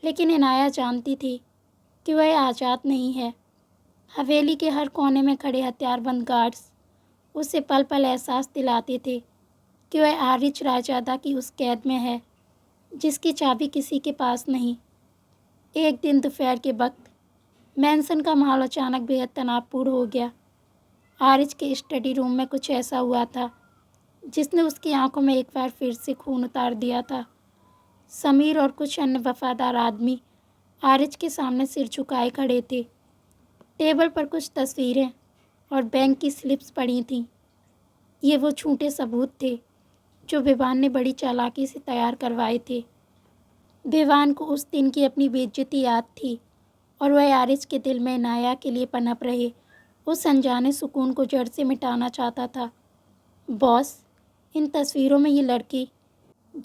लेकिन इनाया जानती थी कि वह आज़ाद नहीं है। हवेली के हर कोने में खड़े हथियारबंद गार्ड्स उसे पल पल एहसास दिलाते थे कि वह आरिज रायजादा की उस कैद में है जिसकी चाबी किसी के पास नहीं। एक दिन दोपहर के वक्त मैंसन का माहौल अचानक बेहद तनावपूर्ण हो गया। आरिज के स्टडी रूम में कुछ ऐसा हुआ था जिसने उसकी आंखों में एक बार फिर से खून उतार दिया था। समीर और कुछ अन्य वफादार आदमी आरिज के सामने सिर झुकाए खड़े थे। टेबल पर कुछ तस्वीरें और बैंक की स्लिप्स पड़ी थीं। ये वो झूठे सबूत थे जो विवान ने बड़ी चालाकी से तैयार करवाए थे। विवान को उस दिन की अपनी बेइज्जती याद थी, और वह आरिज के दिल में इनाया के लिए पनप रहे उस अनजाने सुकून को जड़ से मिटाना चाहता था। बॉस, इन तस्वीरों में ये लड़की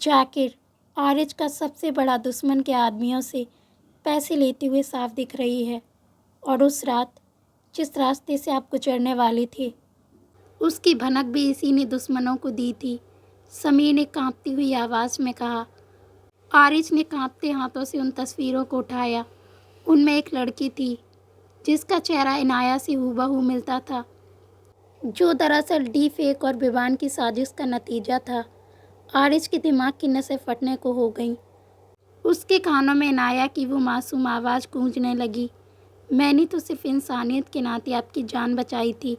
जाकिर, आरिज का सबसे बड़ा दुश्मन के आदमियों से पैसे लेते हुए साफ दिख रही है, और उस रात जिस रास्ते से आप गुजरने वाले थे उसकी भनक भी इसी ने दुश्मनों को दी थी। समीर ने कांपती हुई आवाज़ में कहा। आरिज ने कांपते हाथों से उन तस्वीरों को उठाया। उनमें एक लड़की थी जिसका चेहरा इनाया से हूबहू मिलता था। जो दरअसल डी फेक और विवान की साजिश का नतीजा था। आरिज के दिमाग की नसें फटने को हो गईं। उसके कानों में इनाया की वो मासूम आवाज़ गूंजने लगी, मैंने तो सिर्फ इंसानियत के नाते आपकी जान बचाई थी।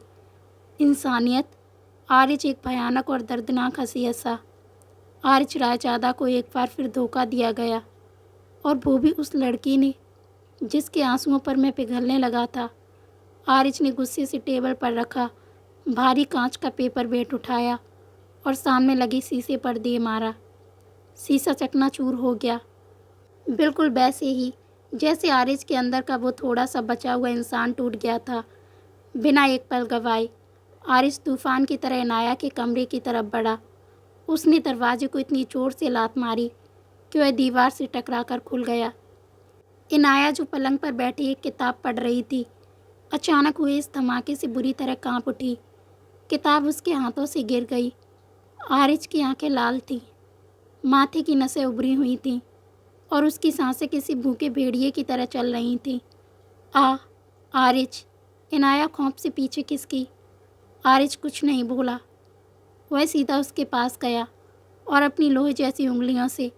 इंसानियत? आरिज एक भयानक और दर्दनाक हंसी हंसा। आरिज रायजादा को एक बार फिर धोखा दिया गया, और वो भी उस लड़की ने जिसके आंसुओं पर मैं पिघलने लगा था। आरिज ने गुस्से से टेबल पर रखा भारी कांच का पेपर वेट उठाया और सामने लगे शीशे पर दे मारा। शीशा चकनाचूर हो गया, बिल्कुल वैसे ही जैसे आरिज के अंदर का वो थोड़ा सा बचा हुआ इंसान टूट गया था। बिना एक पल गवाए आरिज तूफान की तरह इनाया के कमरे की तरफ बढ़ा। उसने दरवाजे को इतनी जोर से लात मारी कि वह दीवार से टकराकर खुल गया। इनाया जो पलंग पर बैठी एक किताब पढ़ रही थी, अचानक हुए इस धमाके से बुरी तरह कांप उठी। किताब उसके हाथों से गिर गई। आरिज की आंखें लाल थीं, माथे की नसें उभरी हुई थीं और उसकी सांसें किसी भूखे भेड़िए की तरह चल रही थीं। आरिज! इनाया खौफ से पीछे खिसकी। आरिज कुछ नहीं बोला। वह सीधा उसके पास गया और अपनी लोहे जैसी उंगलियों से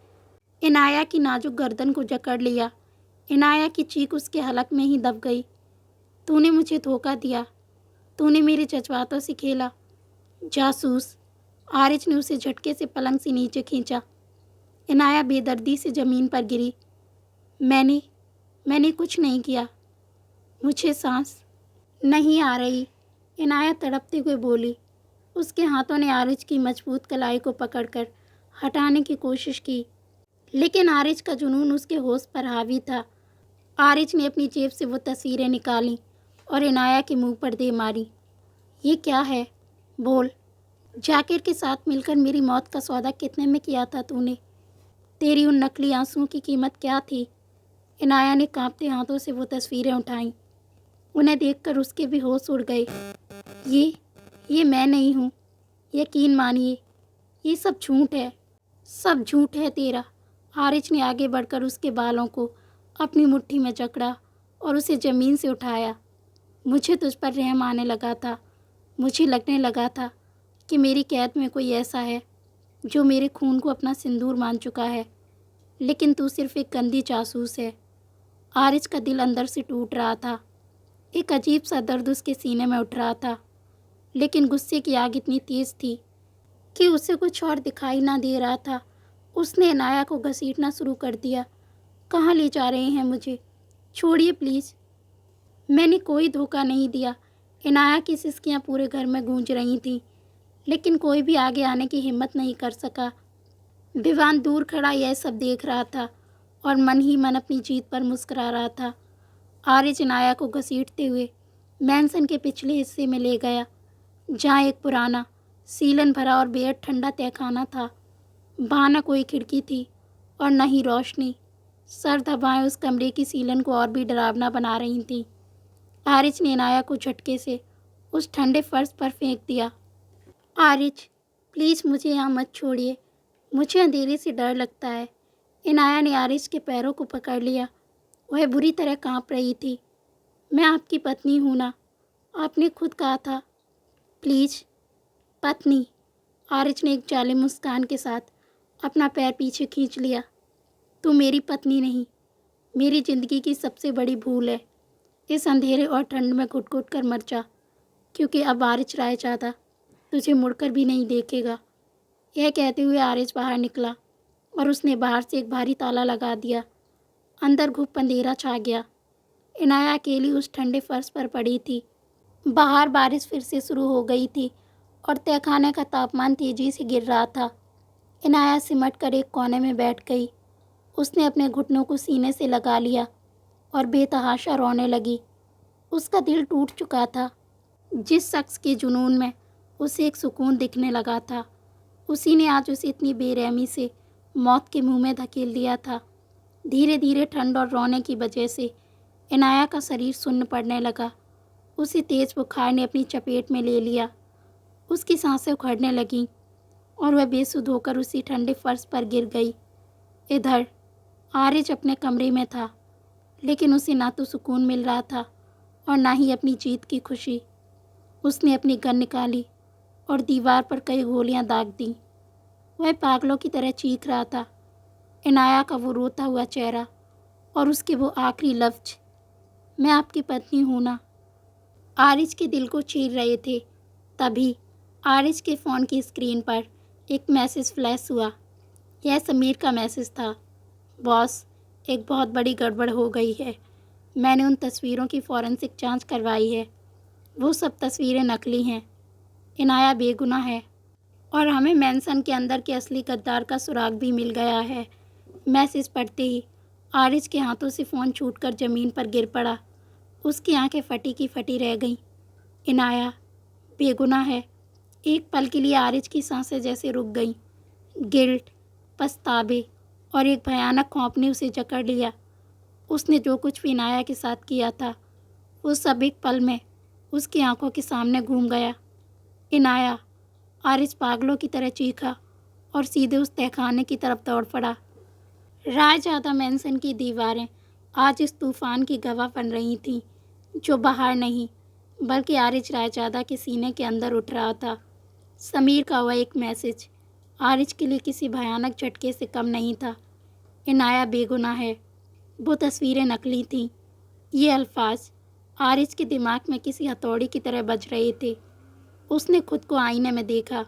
इनाया की नाजुक गर्दन को जकड़ लिया। इनाया की चीख उसके हलक में ही दब गई। तूने मुझे धोखा दिया, तूने मेरे जज्बातों से खेला, जासूस! आरिज ने उसे झटके से पलंग से नीचे खींचा। इनाया बेदर्दी से ज़मीन पर गिरी। मैंने कुछ नहीं किया। मुझे सांस नहीं आ रही, इनाया तड़पते हुए बोली। उसके हाथों ने आरिज की मजबूत कलाई को पकड़कर हटाने की कोशिश की, लेकिन आरिज का जुनून उसके होश पर हावी था। आरिज ने अपनी जेब से वो तस्वीरें निकालीं और इनाया के मुंह पर दे मारी। ये क्या है? बोल। जाकिर के साथ मिलकर मेरी मौत का सौदा कितने में किया था तूने? तेरी उन नकली आंसुओं की कीमत क्या थी? इनाया ने कांपते हाथों से वो तस्वीरें उठाईं। उन्हें देखकर उसके भी होश उड़ गए। ये मैं नहीं हूँ। यकीन मानिए, ये सब झूठ है, सब झूठ है तेरा। आरिज ने आगे बढ़कर उसके बालों को अपनी मुट्ठी में जकड़ा और उसे ज़मीन से उठाया। मुझे तुझ पर रहम आने लगा था। मुझे लगने लगा था कि मेरी कैद में कोई ऐसा है जो मेरे खून को अपना सिंदूर मान चुका है, लेकिन तू सिर्फ एक गंदी जासूस है। आरिज का दिल अंदर से टूट रहा था। एक अजीब सा दर्द उसके सीने में उठ रहा था, लेकिन गुस्से की आग इतनी तेज़ थी कि उसे कुछ और दिखाई ना दे रहा था। उसने इनाया को घसीटना शुरू कर दिया। कहाँ ले जा रहे हैं मुझे? छोड़िए प्लीज़। मैंने कोई धोखा नहीं दिया। इनाया की सिसकियाँ पूरे घर में गूंज रही थीं, लेकिन कोई भी आगे आने की हिम्मत नहीं कर सका। विवान दूर खड़ा यह सब देख रहा था और मन ही मन अपनी जीत पर मुस्कुरा रहा था। आरिज इनाया को घसीटते हुए मैंसन के पिछले हिस्से में ले गया, जहाँ एक पुराना सीलन भरा और बेहद ठंडा तहखाना था। वहाँ न कोई खिड़की थी और न ही रोशनी। सर्द हवाएं उस कमरे की सीलन को और भी डरावना बना रही थीं। आरिज ने इनाया को झटके से उस ठंडे फर्श पर फेंक दिया। आरिज, प्लीज़ मुझे यहाँ मत छोड़िए, मुझे अंधेरे से डर लगता है। इनाया ने आरिज के पैरों को पकड़ लिया। वह बुरी तरह कांप रही थी। मैं आपकी पत्नी हूँ ना, आपने खुद कहा था। प्लीज़। पत्नी? आरिज ने एक जालिम मुस्कान के साथ अपना पैर पीछे खींच लिया। तू मेरी पत्नी नहीं, मेरी ज़िंदगी की सबसे बड़ी भूल है। इस अंधेरे और ठंड में घुट घुट कर मर जा, क्योंकि अब आरिज रायजादा तुझे मुड़कर भी नहीं देखेगा। यह कहते हुए आरिज बाहर निकला और उसने बाहर से एक भारी ताला लगा दिया। अंदर घुप अंधेरा छा गया। इनाया अकेली उस ठंडे फर्श पर पड़ी थी। बाहर बारिश फिर से शुरू हो गई थी और तहखाने का तापमान तेजी से गिर रहा था। इनाया सिमट कर एक कोने में बैठ गई। उसने अपने घुटनों को सीने से लगा लिया और बेतहाशा रोने लगी। उसका दिल टूट चुका था। जिस शख्स के जुनून में उसे एक सुकून दिखने लगा था, उसी ने आज उसे इतनी बेरहमी से मौत के मुंह में धकेल दिया था। धीरे धीरे ठंड और रोने की वजह से इनाया का शरीर सुन्न पड़ने लगा। उसे तेज बुखार ने अपनी चपेट में ले लिया। उसकी सांसें उखड़ने लगीं और वह बेसुध होकर उसी ठंडे फर्श पर गिर गई। इधर आरिज अपने कमरे में था, लेकिन उसे ना तो सुकून मिल रहा था और ना ही अपनी जीत की खुशी। उसने अपनी गन निकाली और दीवार पर कई गोलियां दाग दी। वह पागलों की तरह चीख रहा था। इनाया का वो रोता हुआ चेहरा और उसके वो आखिरी लफ्ज, मैं आपकी पत्नी हूं ना, आरिज के दिल को चीर रहे थे। तभी आरिज के फ़ोन की स्क्रीन पर एक मैसेज फ्लैश हुआ। यह समीर का मैसेज था। बॉस, एक बहुत बड़ी गड़बड़ हो गई है। मैंने उन तस्वीरों की फॉरेंसिक जांच करवाई है। वो सब तस्वीरें नकली हैं। इनाया बेगुनाह है और हमें मैंसन के अंदर के असली गद्दार का सुराग भी मिल गया है। मैसेज पढ़ते ही आरिज के हाथों से फ़ोन छूटकर ज़मीन पर गिर पड़ा। उसकी आंखें फटी की फटी रह गईं। इनाया बेगुनाह है। एक पल के लिए आरिज की सांसें जैसे रुक गईं। गिल्ट, पछतावे और एक भयानक खौफ ने उसे जकड़ लिया। उसने जो कुछ भी इनाया के साथ किया था, वो सब एक पल में उसकी आंखों के सामने घूम गया। इनाया, आरिज पागलों की तरह चीखा और सीधे उस तहखाने की तरफ दौड़ पड़ा। रायजादा मैंसन की दीवारें आज इस तूफान की गवाह बन रही थीं, जो बाहर नहीं बल्कि आरिज रायजादा के सीने के अंदर उठ रहा था। समीर का वह एक मैसेज आरिज के लिए किसी भयानक झटके से कम नहीं था। इनाया बेगुनाह है। वो तस्वीरें नकली थीं। ये अल्फाज आरिज के दिमाग में किसी हथौड़ी की तरह बज रहे थे। उसने खुद को आईने में देखा।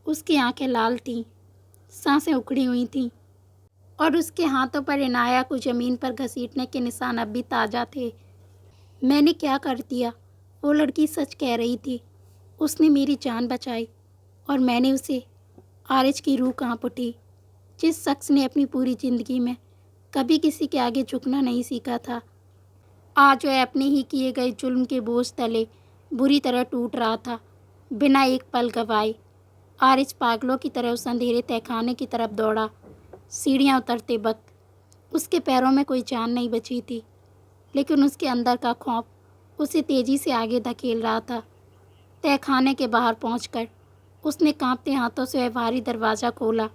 उसकी आंखें लाल थीं, सांसें उखड़ी हुई थीं और उसके हाथों पर इनाया को ज़मीन पर घसीटने के निशान अब भी ताज़ा थे। मैंने क्या कर दिया? वो लड़की सच कह रही थी। उसने मेरी जान बचाई और मैंने उसे। आरिज की रूह कांप उठी। जिस शख्स ने अपनी पूरी ज़िंदगी में कभी किसी के आगे झुकना नहीं सीखा था, आज वह अपने ही किए गए जुल्म के बोझ तले बुरी तरह टूट रहा था, बिना एक पल गवाए। आरिज पागलों की तरह उस अंधेरे तहखाने की तरफ दौड़ा। सीढ़ियाँ उतरते वक्त उसके पैरों में कोई जान नहीं बची थी, लेकिन उसके अंदर का खौफ उसे तेज़ी से आगे धकेल रहा था। तहखाने के बाहर पहुंचकर उसने कांपते हाथों से वह भारी दरवाज़ा खोला।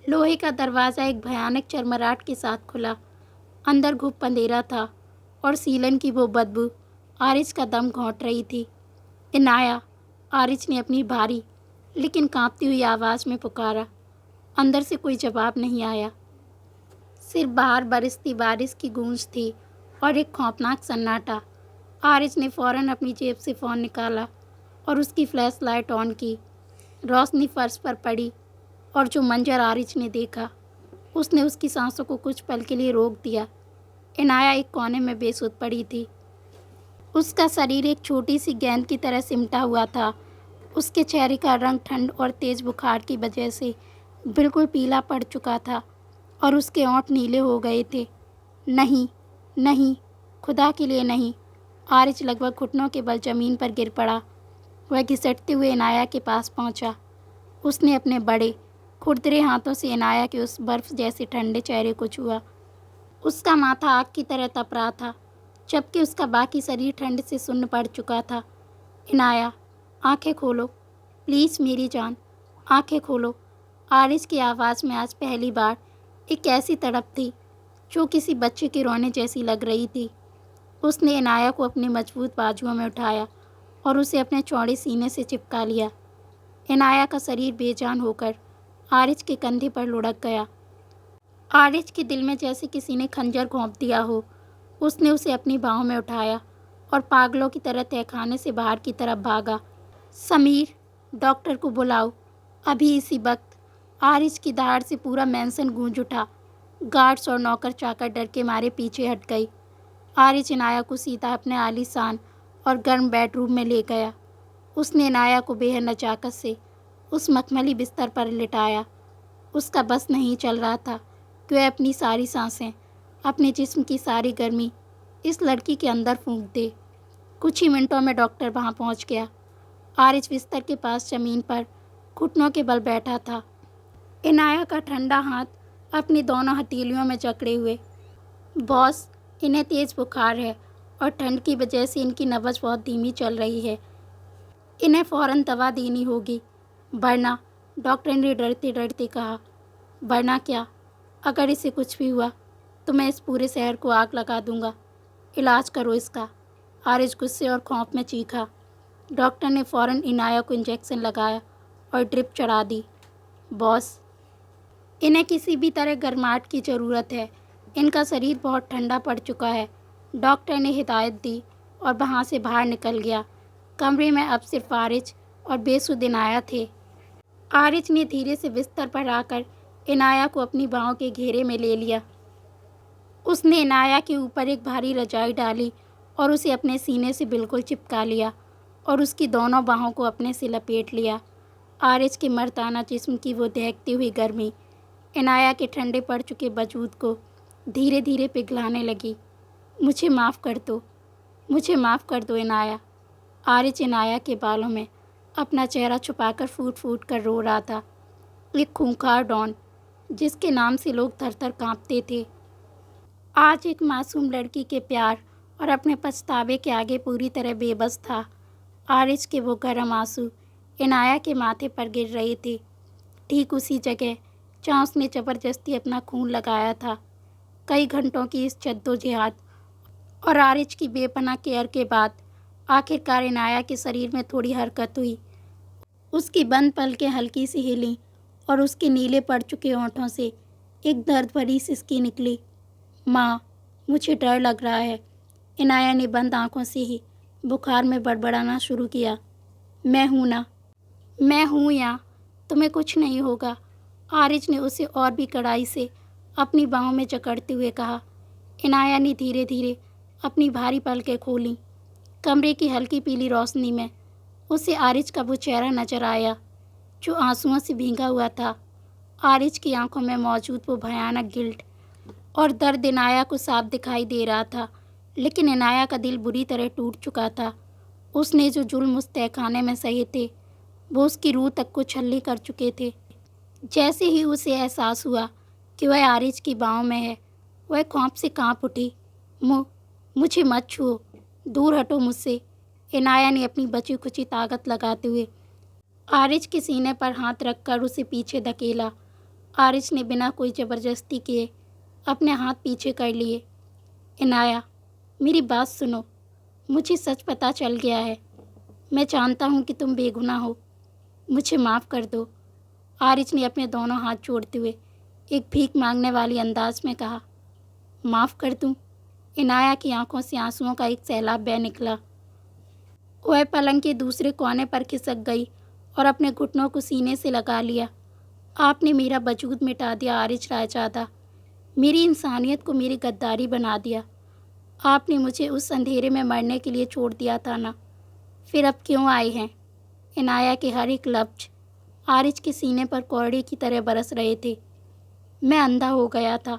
लोहे का दरवाज़ा एक भयानक चरमराहट के साथ खुला। अंदर घुप अंधेरा था और सीलन की वो बदबू आरिज का दम घोंट रही थी। इनाया, आरिज ने अपनी भारी लेकिन कांपती हुई आवाज़ में पुकारा। अंदर से कोई जवाब नहीं आया। सिर्फ बाहर बरसती बारिश की गूंज थी और एक खौफनाक सन्नाटा। आरिज ने फ़ौरन अपनी जेब से फ़ोन निकाला और उसकी फ्लैश लाइट ऑन की। रोशनी फर्श पर पड़ी और जो मंजर आरिज ने देखा, उसने उसकी सांसों को कुछ पल के लिए रोक दिया। इनाया एक कोने में बेसुध पड़ी थी। उसका शरीर एक छोटी सी गेंद की तरह सिमटा हुआ था। उसके चेहरे का रंग ठंड और तेज़ बुखार की वजह से बिल्कुल पीला पड़ चुका था और उसके होंठ नीले हो गए थे। नहीं, नहीं, खुदा के लिए नहीं। आरिज लगभग घुटनों के बल ज़मीन पर गिर पड़ा। वह घिसटते हुए इनाया के पास पहुंचा। उसने अपने बड़े खुरदरे हाथों से इनाया के उस बर्फ़ जैसे ठंडे चेहरे को छुआ। उसका माथा आग की तरह तप रहा था, जबकि उसका बाकी शरीर ठंड से सुन्न पड़ चुका था। इनाया, आंखें खोलो, प्लीज़ मेरी जान, आंखें खोलो। आरिज की आवाज़ में आज पहली बार एक ऐसी तड़प थी जो किसी बच्चे के रोने जैसी लग रही थी। उसने इनाया को अपनी मजबूत बाजुओं में उठाया और उसे अपने चौड़े सीने से चिपका लिया। इनाया का शरीर बेजान होकर आरिज के कंधे पर लुढ़क गया। आरिज के दिल में जैसे किसी ने खंजर घोंप दिया हो। उसने उसे अपनी बाहों में उठाया और पागलों की तरह तहखाने से बाहर की तरफ भागा। समीर, डॉक्टर को बुलाओ, अभी इसी वक्त। आरिज की दहाड़ से पूरा मैंसन गूंज उठा। गार्ड्स और नौकर चाकर डर के मारे पीछे हट गई। आरिज इनाया को सीधा अपने आलीशान और गर्म बेडरूम में ले गया। उसने इनाया को बेहद नज़ाकत से उस मखमली बिस्तर पर लिटाया। उसका बस नहीं चल रहा था कि वह अपनी सारी सांसें, अपने जिस्म की सारी गर्मी इस लड़की के अंदर फूंक दे। कुछ ही मिनटों में डॉक्टर वहाँ पहुँच गया। आरिज बिस्तर के पास ज़मीन पर घुटनों के बल बैठा था, इनाया का ठंडा हाथ अपनी दोनों हथेलियों में जकड़े हुए। बॉस, इन्हें तेज़ बुखार है और ठंड की वजह से इनकी नब्ज़ बहुत धीमी चल रही है। इन्हें फ़ौरन दवा देनी होगी, वरना, डॉक्टर ने डरते डरते कहा, वरना क्या? अगर इसे कुछ भी हुआ तो मैं इस पूरे शहर को आग लगा दूंगा। इलाज करो इसका। आरिज गुस्से और खौफ में चीखा। डॉक्टर ने फ़ौरन इनाया को इंजेक्शन लगाया और ड्रिप चढ़ा दी। बॉस, इन्हें किसी भी तरह गर्माहट की ज़रूरत है। इनका शरीर बहुत ठंडा पड़ चुका है। डॉक्टर ने हिदायत दी और वहाँ से बाहर निकल गया। कमरे में अब सिर्फ आरिज और बेसुध इनाया थे। आरिज ने धीरे से बिस्तर पर आकर इनाया को अपनी बाहों के घेरे में ले लिया। उसने इनाया के ऊपर एक भारी रजाई डाली और उसे अपने सीने से बिल्कुल चिपका लिया और उसकी दोनों बाहों को अपने से लपेट लिया। आरिज के मर्दाना जिस्म की वो दहकती हुई गर्मी इनाया के ठंडे पड़ चुके वजूद को धीरे धीरे पिघलाने लगी। मुझे माफ़ कर दो, मुझे माफ़ कर दो इनाया। आरिज इनाया के बालों में अपना चेहरा छुपाकर फूट फूट कर रो रहा था। एक खूंखार डॉन जिसके नाम से लोग थर थर काँपते थे, आज एक मासूम लड़की के प्यार और अपने पछतावे के आगे पूरी तरह बेबस था। आरिज के वो गर्म आंसू इनाया के माथे पर गिर रहे थे, ठीक उसी जगह जहाँ उसने ज़बरदस्ती अपना खून लगाया था। कई घंटों की इस जद्दोजहद और आरिज की बेपनाह केयर के बाद आखिरकार इनाया के शरीर में थोड़ी हरकत हुई। उसकी बंद पलकें हल्की सी हिलीं और उसके नीले पड़ चुके होंठों से एक दर्द भरी सिसकी निकली। माँ, मुझे डर लग रहा है। इनाया ने बंद आंखों से ही बुखार में बड़बड़ाना शुरू किया। मैं हूँ ना, मैं हूँ यहाँ, तुम्हें कुछ नहीं होगा। आरिज ने उसे और भी कड़ाई से अपनी बाहों में जकड़ते हुए कहा। इनाया ने धीरे धीरे अपनी भारी पलकें खोलीं। कमरे की हल्की पीली रोशनी में उसे आरिज का वो चेहरा नजर आया जो आंसुओं से भीगा हुआ था। आरिज की आंखों में मौजूद वो भयानक गिल्ट और दर्द इनाया को साफ दिखाई दे रहा था, लेकिन इनाया का दिल बुरी तरह टूट चुका था। उसने जो जुल्म उस तहखाने में सहे थे वो उसकी रूह तक को छल्ली कर चुके थे। जैसे ही उसे एहसास हुआ कि वह आरिज की बाहों में है, वह खौफ से कांप उठी। मुझे मत छुओ, दूर हटो मुझसे। इनाया ने अपनी बची खुची ताकत लगाते हुए आरिज के सीने पर हाथ रखकर उसे पीछे धकेला। आरिज ने बिना कोई ज़बरदस्ती किए अपने हाथ पीछे कर लिए। इनाया, मेरी बात सुनो, मुझे सच पता चल गया है। मैं जानता हूँ कि तुम बेगुनाह हो, मुझे माफ़ कर दो। आरिज ने अपने दोनों हाथ जोड़ते हुए एक भीख मांगने वाली अंदाज में कहा। माफ़ कर दूँ? इनाया की आंखों से आंसुओं का एक सैलाब बह निकला। वह पलंग के दूसरे कोने पर खिसक गई और अपने घुटनों को सीने से लगा लिया। आपने मेरा वजूद मिटा दिया आरिज रायजादा, मेरी इंसानियत को मेरी गद्दारी बना दिया। आपने मुझे उस अंधेरे में मरने के लिए छोड़ दिया था ना, फिर अब क्यों आए हैं? इनाया के हर एक लफ्ज आरिज के सीने पर कोड़े की तरह बरस रहे थे। मैं अंधा हो गया था,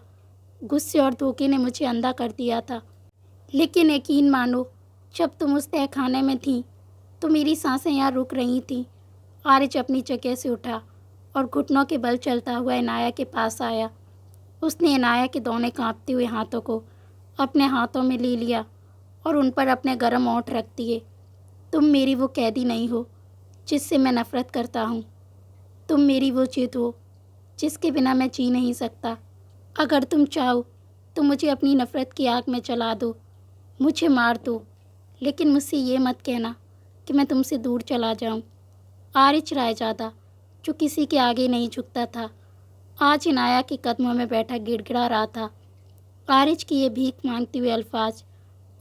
गुस्से और धोखे ने मुझे अंधा कर दिया था। लेकिन यकीन मानो, जब तुम उस तहखाने में थी तो मेरी सांसें यहाँ रुक रही थीं। आरिज अपनी जगह से उठा और घुटनों के बल चलता हुआ इनाया के पास आया। उसने इनाया के दोनों कांपते हुए हाथों को अपने हाथों में ले लिया और उन पर अपने गर्म ओंठ रख दिए। तुम मेरी वो कैदी नहीं हो जिससे मैं नफ़रत करता हूँ। तुम मेरी वो जिद हो जिसके बिना मैं जी नहीं सकता। अगर तुम चाहो तो मुझे अपनी नफ़रत की आग में जला दो, मुझे मार दो, लेकिन मुझसे ये मत कहना कि मैं तुमसे दूर चला जाऊँ। आरिज रायजादा, जो किसी के आगे नहीं झुकता था, आज इनाया के कदमों में बैठा गिड़गिड़ा रहा था। आरिज की ये भीख मांगते हुए अल्फाज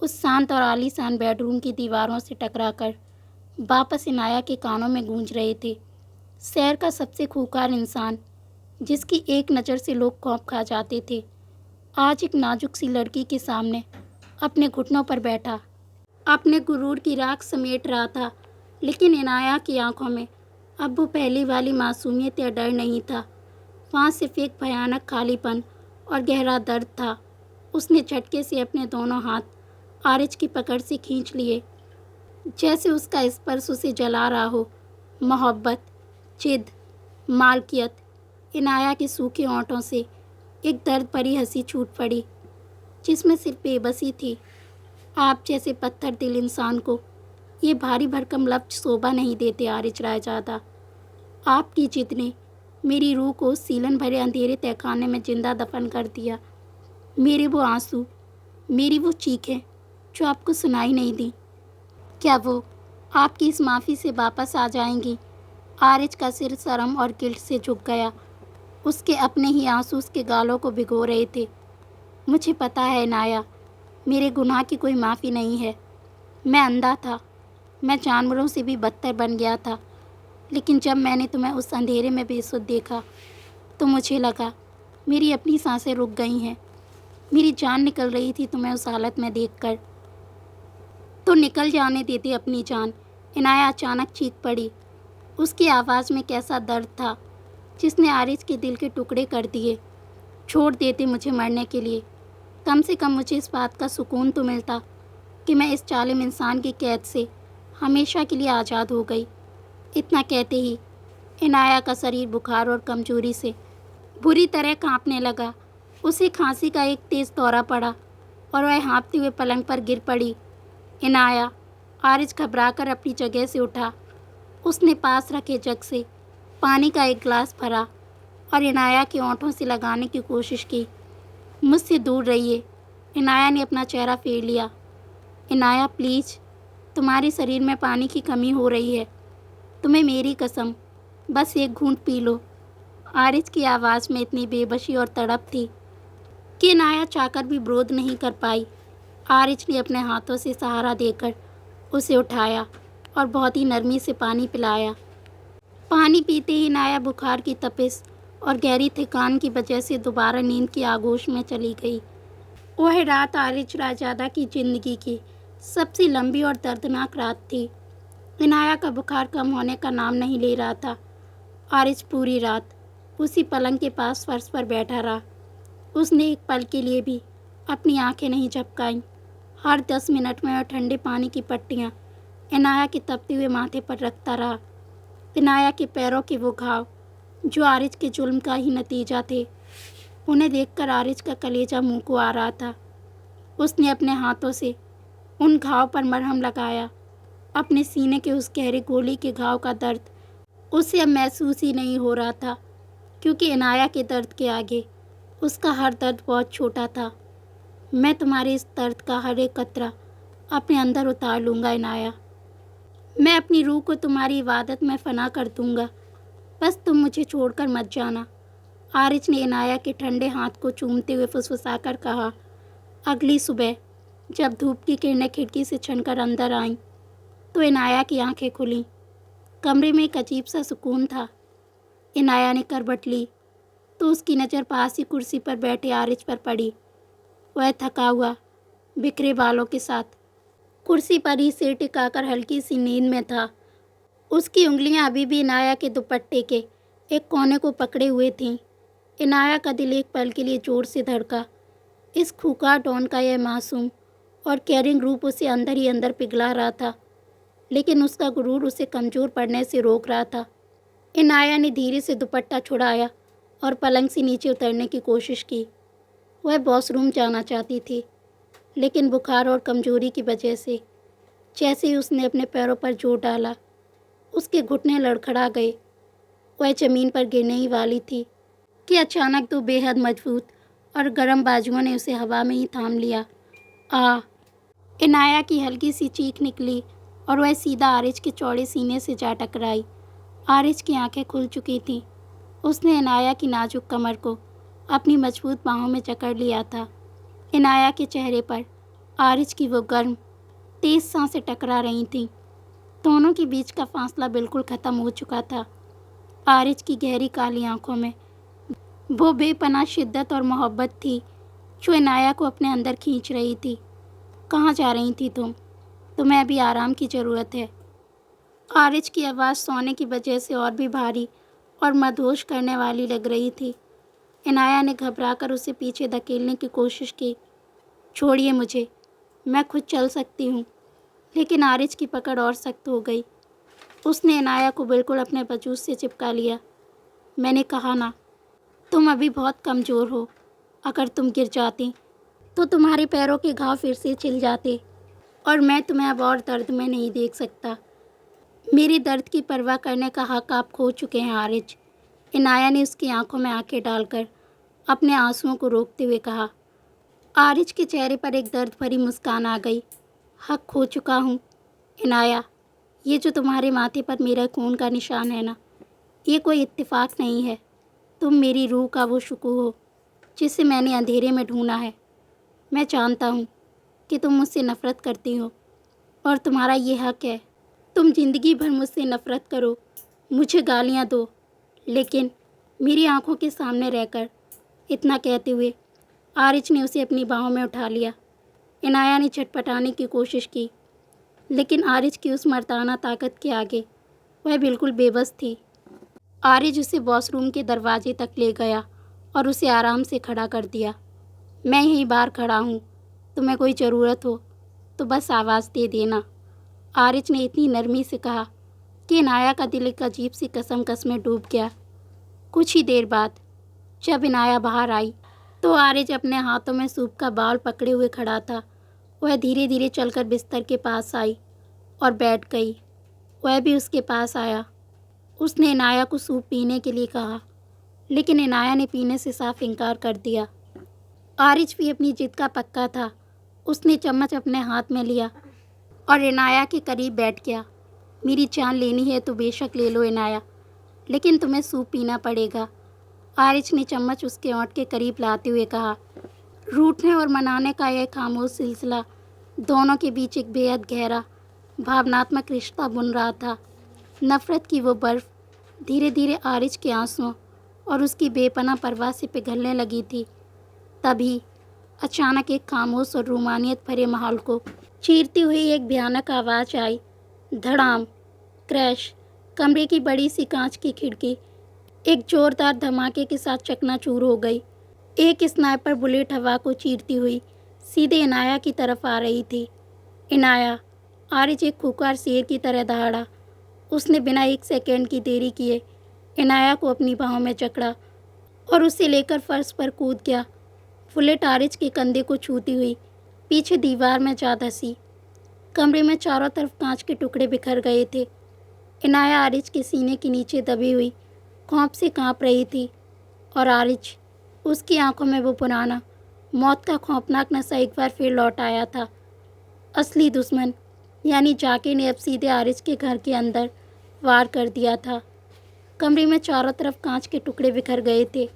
उस शांत और आलीशान बेडरूम की दीवारों से टकराकर वापस इनाया के कानों में गूंज रहे थे। शहर का सबसे खूंखार इंसान, जिसकी एक नज़र से लोग खौफ खा जाते थे, आज एक नाजुक सी लड़की के सामने अपने घुटनों पर बैठा अपने गुरूर की राख समेट रहा था। लेकिन इनाया की आंखों में अब वो पहली वाली मासूमियत या डर नहीं था। वहाँ सिर्फ एक भयानक खालीपन और गहरा दर्द था। उसने झटके से अपने दोनों हाथ आरिज की पकड़ से खींच लिए, जैसे उसका स्पर्श उसे जला रहा हो। मोहब्बत, जिद, मालकियत। इनाया के सूखे होंठों से एक दर्द भरी हंसी छूट पड़ी जिसमें सिर्फ बेबसी थी। आप जैसे पत्थर दिल इंसान को ये भारी भरकम लफ्ज शोभा नहीं देते आरिज रायजादा। आपकी जिद ने मेरी रूह को सीलन भरे अंधेरे तहखाने में जिंदा दफन कर दिया। मेरे वो आंसू, मेरी वो चीखें जो आपको सुनाई नहीं दी, क्या वो आपकी इस माफ़ी से वापस आ जाएंगी। आरिज का सिर शर्म और गिल्ट से झुक गया। उसके अपने ही आंसू उसके गालों को भिगो रहे थे। मुझे पता है इनाया, मेरे गुनाह की कोई माफ़ी नहीं है। मैं अंधा था, मैं जानवरों से भी बदतर बन गया था। लेकिन जब मैंने तुम्हें उस अंधेरे में बेसुध देखा तो मुझे लगा मेरी अपनी सांसें रुक गई हैं। मेरी जान निकल रही थी तुम्हें उस हालत में देखकर। तो निकल जाने देते अपनी जान। इनाया अचानक चीख पड़ी। उसकी आवाज़ में कैसा दर्द था जिसने आरिज के दिल के टुकड़े कर दिए। छोड़ देते मुझे मरने के लिए, कम से कम मुझे इस बात का सुकून तो मिलता कि मैं इस जालिम इंसान की कैद से हमेशा के लिए आज़ाद हो गई। इतना कहते ही इनाया का शरीर बुखार और कमजोरी से बुरी तरह कांपने लगा। उसे खांसी का एक तेज़ दौरा पड़ा और वह हाँफते हुए पलंग पर गिर पड़ी। इनाया, आरिज घबराकर अपनी जगह से उठा। उसने पास रखे जग से पानी का एक गिलास भरा और इनाया के होंठों से लगाने की कोशिश की। मुझसे दूर रहिए। इनाया ने अपना चेहरा फेर लिया। इनाया प्लीज़, तुम्हारे शरीर में पानी की कमी हो रही है। तुम्हें मेरी कसम, बस एक घूंट पी लो। आरिज की आवाज़ में इतनी बेबसी और तड़प थी कि इनाया चाहकर भी विरोध नहीं कर पाई। आरिज ने अपने हाथों से सहारा देकर उसे उठाया और बहुत ही नरमी से पानी पिलाया। पानी पीते ही इनाया बुखार की तपिश और गहरी थकान की वजह से दोबारा नींद की आगोश में चली गई। वह रात आरिज राजादा की ज़िंदगी की सबसे लंबी और दर्दनाक रात थी। इनाया का बुखार कम होने का नाम नहीं ले रहा था। आरिज पूरी रात उसी पलंग के पास फर्श पर बैठा रहा। उसने एक पल के लिए भी अपनी आंखें नहीं झपकाईं। हर 10 मिनट में वह ठंडे पानी की पट्टियाँ इनाया के तपते हुए माथे पर रखता रहा। इनाया के पैरों के वो घाव जो आरिज के जुल्म का ही नतीजा थे, उन्हें देखकर आरिज का कलेजा मुंह को आ रहा था। उसने अपने हाथों से उन घाव पर मरहम लगाया। अपने सीने के उस गहरे गोली के घाव का दर्द उसे अब महसूस ही नहीं हो रहा था, क्योंकि इनाया के दर्द के आगे उसका हर दर्द बहुत छोटा था। मैं तुम्हारे इस दर्द का हर एक कतरा अपने अंदर उतार लूँगा इनाया। मैं अपनी रूह को तुम्हारी इबादत में फना कर दूँगा। बस तुम मुझे छोड़कर मत जाना। आरिज ने इनाया के ठंडे हाथ को चूमते हुए फुसफुसाकर कहा। अगली सुबह जब धूप की किरणें खिड़की से छनकर अंदर आईं तो इनाया की आंखें खुलीं। कमरे में एक अजीब सा सुकून था। इनाया ने करवट ली तो उसकी नज़र पास ही कुर्सी पर बैठे आरिज पर पड़ी। वह थका हुआ, बिखरे बालों के साथ कुर्सी पर ही सिर टिकाकर हल्की सी नींद में था। उसकी उंगलियां अभी भी इनाया के दुपट्टे के एक कोने को पकड़े हुए थीं। इनाया का दिल एक पल के लिए जोर से धड़का। इस खूंखार डॉन का यह मासूम और केयरिंग रूप उसे अंदर ही अंदर पिघला रहा था, लेकिन उसका गुरूर उसे कमज़ोर पड़ने से रोक रहा था। इनाया ने धीरे से दुपट्टा छुड़ाया और पलंग से नीचे उतरने की कोशिश की। वह वॉशरूम जाना चाहती थी, लेकिन बुखार और कमज़ोरी की वजह से जैसे ही उसने अपने पैरों पर जोर डाला, उसके घुटने लड़खड़ा गए। वह ज़मीन पर गिरने ही वाली थी कि अचानक दो बेहद मजबूत और गर्म बाजुओं ने उसे हवा में ही थाम लिया। आ! इनाया की हल्की सी चीख निकली और वह सीधा आरिज के चौड़े सीने से जा टकराई। आरिज की आंखें खुल चुकी थीं। उसने इनाया की नाजुक कमर को अपनी मजबूत बाहों में जकड़ लिया था। इनाया के चेहरे पर आरिज की वो गर्म, तेज़ सांसें टकरा रही थीं। दोनों के बीच का फासला बिल्कुल ख़त्म हो चुका था। आरिज की गहरी काली आंखों में वो बेपनाह शिद्दत और मोहब्बत थी जो इनाया को अपने अंदर खींच रही थी। कहाँ जा रही थी तुम? तुम्हें अभी आराम की ज़रूरत है। आरिज की आवाज़ सोने की वजह से और भी भारी और मदहोश करने वाली लग रही थी। इनाया ने घबराकर उसे पीछे धकेलने की कोशिश की। छोड़िए मुझे, मैं खुद चल सकती हूँ। लेकिन आरिज की पकड़ और सख्त हो गई। उसने इनाया को बिल्कुल अपने वजूद से चिपका लिया। मैंने कहा ना, तुम अभी बहुत कमज़ोर हो। अगर तुम गिर जाती तो तुम्हारे पैरों के घाव फिर से छिल जाते और मैं तुम्हें अब और दर्द में नहीं देख सकता। मेरे दर्द की परवाह करने का हक आप खो चुके हैं आरिज। इनाया ने उसकी आंखों में आंखें डालकर अपने आंसुओं को रोकते हुए कहा। आरिज के चेहरे पर एक दर्द भरी मुस्कान आ गई। हक खो चुका हूँ इनाया, ये जो तुम्हारे माथे पर मेरा खून का निशान है ना, ये कोई इत्तेफाक नहीं है। तुम मेरी रूह का वो सुकून हो जिसे मैंने अंधेरे में ढूंढा है। मैं जानता हूँ कि तुम मुझसे नफ़रत करती हो और तुम्हारा ये हक है। तुम ज़िंदगी भर मुझसे नफ़रत करो, मुझे गालियाँ दो, लेकिन मेरी आंखों के सामने रहकर। इतना कहते हुए आरिज ने उसे अपनी बाहों में उठा लिया। इनाया ने छटपटाने की कोशिश की, लेकिन आरिज की उस मर्दाना ताकत के आगे वह बिल्कुल बेबस थी। आरिज उसे वॉशरूम के दरवाजे तक ले गया और उसे आराम से खड़ा कर दिया। मैं यहीं बाहर खड़ा हूँ, तुम्हें कोई ज़रूरत हो तो बस आवाज़ दे देना। आरिज ने इतनी नरमी से कहा कि इनाया का दिल एक अजीब सी कसम में डूब गया। कुछ ही देर बाद जब इनाया बाहर आई तो आरिज अपने हाथों में सूप का बाउल पकड़े हुए खड़ा था। वह धीरे धीरे चलकर बिस्तर के पास आई और बैठ गई। वह भी उसके पास आया। उसने इनाया को सूप पीने के लिए कहा, लेकिन इनाया ने पीने से साफ इनकार कर दिया। आरिज भी अपनी जिद का पक्का था। उसने चम्मच अपने हाथ में लिया और इनाया के करीब बैठ गया। मेरी जान लेनी है तो बेशक ले लो इनाया, लेकिन तुम्हें सूप पीना पड़ेगा। आरिज ने चम्मच उसके होंठ के करीब लाते हुए कहा। रूठने और मनाने का यह खामोश सिलसिला दोनों के बीच एक बेहद गहरा भावनात्मक रिश्ता बुन रहा था। नफ़रत की वो बर्फ़ धीरे धीरे आरिज के आंसुओं और उसकी बेपनाह परवाह से पिघलने लगी थी। तभी अचानक एक खामोश और रूमानियत भरे माहौल को चीरती हुई एक भयानक आवाज़ आई। धड़ाम, क्रैश। कमरे की बड़ी सी कांच की खिड़की एक जोरदार धमाके के साथ चकनाचूर हो गई। एक स्नाइपर बुलेट हवा को चीरती हुई सीधे इनाया की तरफ आ रही थी। इनाया! आरिज एक खूंखार शेर की तरह दहाड़ा। उसने बिना एक सेकंड की देरी किए इनाया को अपनी बाहों में जकड़ा और उसे लेकर फर्श पर कूद गया। बुलेट आरिज के कंधे को छूती हुई पीछे दीवार में जा धंसी। कमरे में चारों तरफ कांच के टुकड़े बिखर गए थे। इनाया आरिज के सीने के नीचे दबी हुई खौफ से कांप रही थी और आरिज, उसकी आंखों में वो पुराना मौत का खौफनाक नशा एक बार फिर लौट आया था। असली दुश्मन यानी जाकिर ने अब सीधे आरिज के घर के अंदर वार कर दिया था। कमरे में चारों तरफ कांच के टुकड़े बिखर गए थे।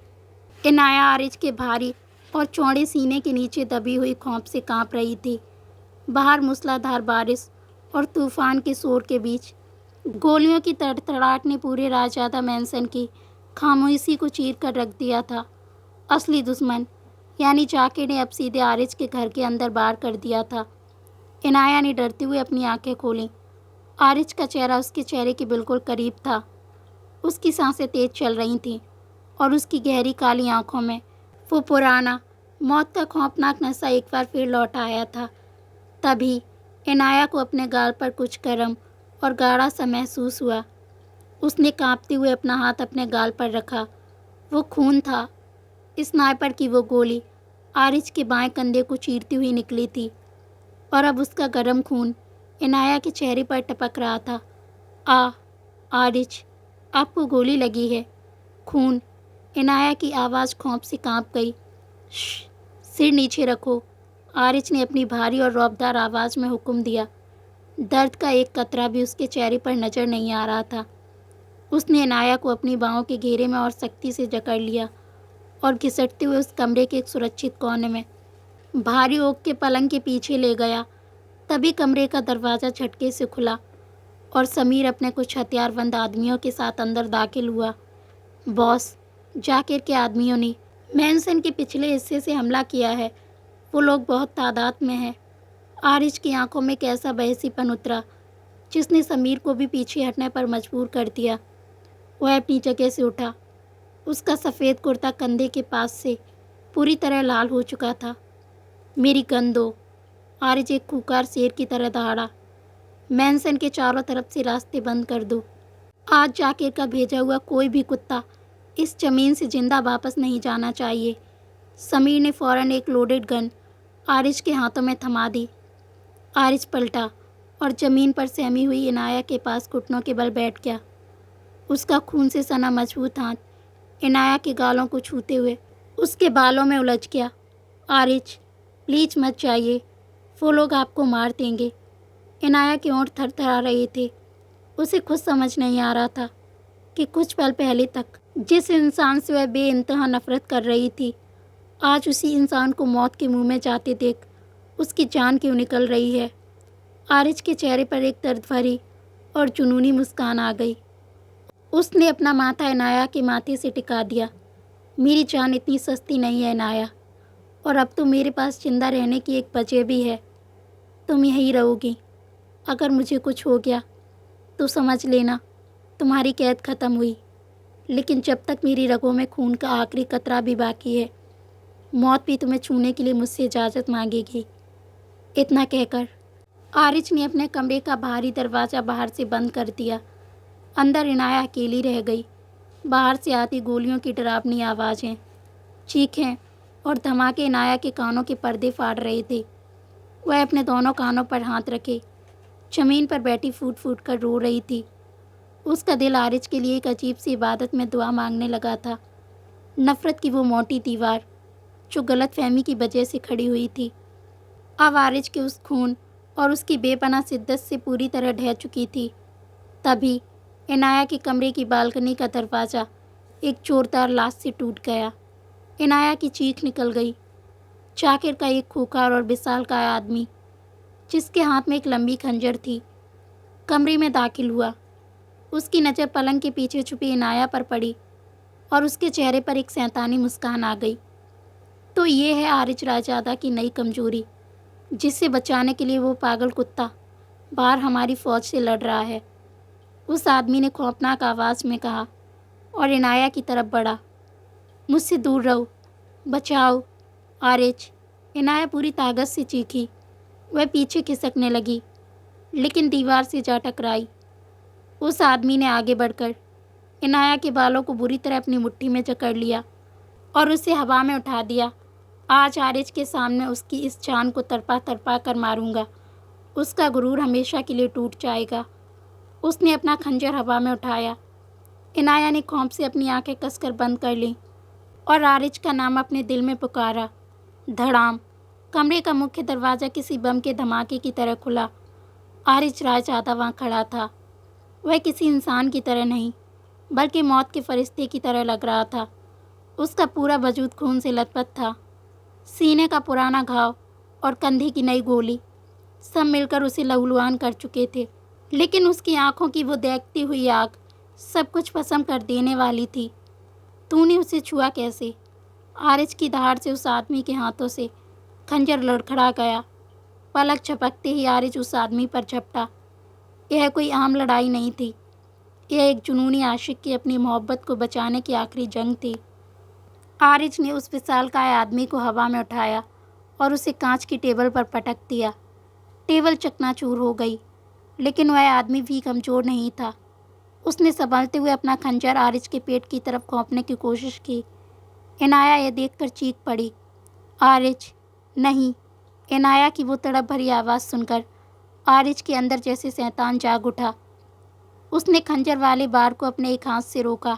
इनाया आरिज के भारी और चौड़े सीने के नीचे दबी हुई खौफ से कांप रही थी। बाहर मूसलाधार बारिश और तूफान के शोर के बीच गोलियों की तड़तड़ाहट ने पूरे राजजादा मैंसन की खामोशी को चीर कर रख दिया था। असली दुश्मन यानी जाकिर ने अब सीधे आरिज के घर के अंदर वार कर दिया था। इनाया ने डरते हुए अपनी आंखें खोलीं। आरिज का चेहरा उसके चेहरे के बिल्कुल करीब था। उसकी सांसें तेज चल रही थीं और उसकी गहरी काली आंखों में वो पुराना मौत का खौफनाक नशा एक बार फिर लौट आया था। तभी इनाया को अपने गाल पर कुछ गर्म और गाढ़ा सा महसूस हुआ। उसने कांपते हुए अपना हाथ अपने गाल पर रखा। वो खून था। स्नाइपर की वो गोली आरिज के बाएं कंधे को चीरती हुई निकली थी और अब उसका गर्म खून इनाया के चेहरे पर टपक रहा था। आरिज, आपको गोली लगी है। खून। इनाया की आवाज़ खौफ से कांप गई। सिर नीचे रखो, आरिज ने अपनी भारी और रौबदार आवाज़ में हुक्म दिया। दर्द का एक कतरा भी उसके चेहरे पर नज़र नहीं आ रहा था। उसने इनाया को अपनी बाहों के घेरे में और सख्ती से जकड़ लिया और घिसटते हुए उस कमरे के एक सुरक्षित कोने में भारी ओक के पलंग के पीछे ले गया। तभी कमरे का दरवाज़ा झटके से खुला और समीर अपने कुछ हथियारबंद आदमियों के साथ अंदर दाखिल हुआ। बॉस, जाकिर के आदमियों ने मैंसन के पिछले हिस्से से हमला किया है। वो लोग बहुत तादाद में हैं। आरिज की आंखों में एक ऐसा बहसीपन उतरा जिसने समीर को भी पीछे हटने पर मजबूर कर दिया। वह अपनी जगह से उठा। उसका सफ़ेद कुर्ता कंधे के पास से पूरी तरह लाल हो चुका था। मेरी गन दो, आरिज एक खूंखार शेर की तरह दहाड़ा। मैंसन के चारों तरफ से रास्ते बंद कर दो। आज जाकिर का भेजा हुआ कोई भी कुत्ता इस ज़मीन से जिंदा वापस नहीं जाना चाहिए। समीर ने फ़ौरन एक लोडेड गन आरिज के हाथों में थमा दी। आरिज पलटा और ज़मीन पर सहमी हुई इनाया के पास घुटनों के बल बैठ गया। उसका खून से सना मजबूत हाथ इनाया के गालों को छूते हुए उसके बालों में उलझ गया। आरिज, प्लीज़ मत जाइए, वो लोग आपको मार देंगे। इनाया के होंठ थरथरा रहे थे उसे खुद समझ नहीं आ रहा था कि कुछ पल पहले तक जिस इंसान से वह बेइंतहा नफरत कर रही थी, आज उसी इंसान को मौत के मुंह में जाते देख उसकी जान क्यों निकल रही है। आरिज के चेहरे पर एक दर्द भरी और जुनूनी मुस्कान आ गई। उसने अपना माथा इनाया के माथे से टिका दिया। मेरी जान इतनी सस्ती नहीं है इनाया, और अब तो मेरे पास जिंदा रहने की एक वजह भी है। तुम यहीं रहोगी। अगर मुझे कुछ हो गया तो समझ लेना तुम्हारी कैद ख़त्म हुई, लेकिन जब तक मेरी रगों में खून का आखिरी कतरा भी बाकी है, मौत भी तुम्हें छूने के लिए मुझसे इजाज़त मांगेगी। इतना कहकर आरिज ने अपने कमरे का बाहरी दरवाज़ा बाहर से बंद कर दिया। अंदर इनाया अकेली रह गई। बाहर से आती गोलियों की डरावनी आवाज़ें, चीखें और धमाके इनाया के कानों के पर्दे फाड़ रहे थे। वह अपने दोनों कानों पर हाथ रखे ज़मीन पर बैठी फूट फूट कर रो रही थी। उसका दिल आरिज के लिए एक अजीब सी इबादत में दुआ मांगने लगा था। नफ़रत की वो मोटी दीवार जो गलतफहमी की वजह से खड़ी हुई थी, अब आरिज के उस खून और उसकी बेपनाह शिद्दत से पूरी तरह ढह चुकी थी। तभी इनाया के कमरे की बालकनी का दरवाज़ा एक जोरदार लाश से टूट गया। इनाया की चीख निकल गई। जाकिर का एक खूंखार और विशालकाय आदमी, जिसके हाथ में एक लंबी खंजर थी, कमरे में दाखिल हुआ। उसकी नज़र पलंग के पीछे छुपी इनाया पर पड़ी और उसके चेहरे पर एक शैतानी मुस्कान आ गई। तो ये है आरिज रायजादा की नई कमजोरी, जिससे बचाने के लिए वो पागल कुत्ता बाहर हमारी फ़ौज से लड़ रहा है। उस आदमी ने खौफनाक आवाज़ में कहा और इनाया की तरफ बढ़ा। मुझसे दूर रहो, बचाओ आरिज। इनाया पूरी ताकत से चीखी। वह पीछे खिसकने लगी, लेकिन दीवार से जा टकराई। उस आदमी ने आगे बढ़कर इनाया के बालों को बुरी तरह अपनी मुट्ठी में जकड़ लिया और उसे हवा में उठा दिया। आज आरिज के सामने उसकी इस जान को तड़पा तड़पा कर मारूंगा। उसका गुरूर हमेशा के लिए टूट जाएगा। उसने अपना खंजर हवा में उठाया। इनाया ने खौफ से अपनी आंखें कसकर बंद कर लीं और आरिज का नाम अपने दिल में पुकारा। धड़ाम! कमरे का मुख्य दरवाज़ा किसी बम के धमाके की तरह खुला। आरिज रायजादा वहाँ खड़ा था। वह किसी इंसान की तरह नहीं, बल्कि मौत के फरिश्ते की तरह लग रहा था। उसका पूरा वजूद खून से लथपथ था। सीने का पुराना घाव और कंधे की नई गोली सब मिलकर उसे लहूलुहान कर चुके थे, लेकिन उसकी आंखों की वो देखती हुई आग सब कुछ भस्म कर देने वाली थी। तूने उसे छुआ कैसे? आरिज की दहाड़ से उस आदमी के हाथों से खंजर लड़खड़ा गया। पलक झपकते ही आरिज उस आदमी पर झपटा। यह कोई आम लड़ाई नहीं थी। यह एक जुनूनी आशिक की अपनी मोहब्बत को बचाने की आखिरी जंग थी। आरिज ने उस विशालकाय आदमी को हवा में उठाया और उसे कांच की टेबल पर पटक दिया। टेबल चकनाचूर हो गई, लेकिन वह आदमी भी कमज़ोर नहीं था। उसने संभलते हुए अपना खंजर आरिज के पेट की तरफ घोंपने की कोशिश की। इनाया यह देखकर चीख पड़ी। आरिज! नहीं! इनाया की वो तड़प भरी आवाज़ सुनकर आरिज के अंदर जैसे शैतान जाग उठा। उसने खंजर वाले बार को अपने एक हाथ से रोका।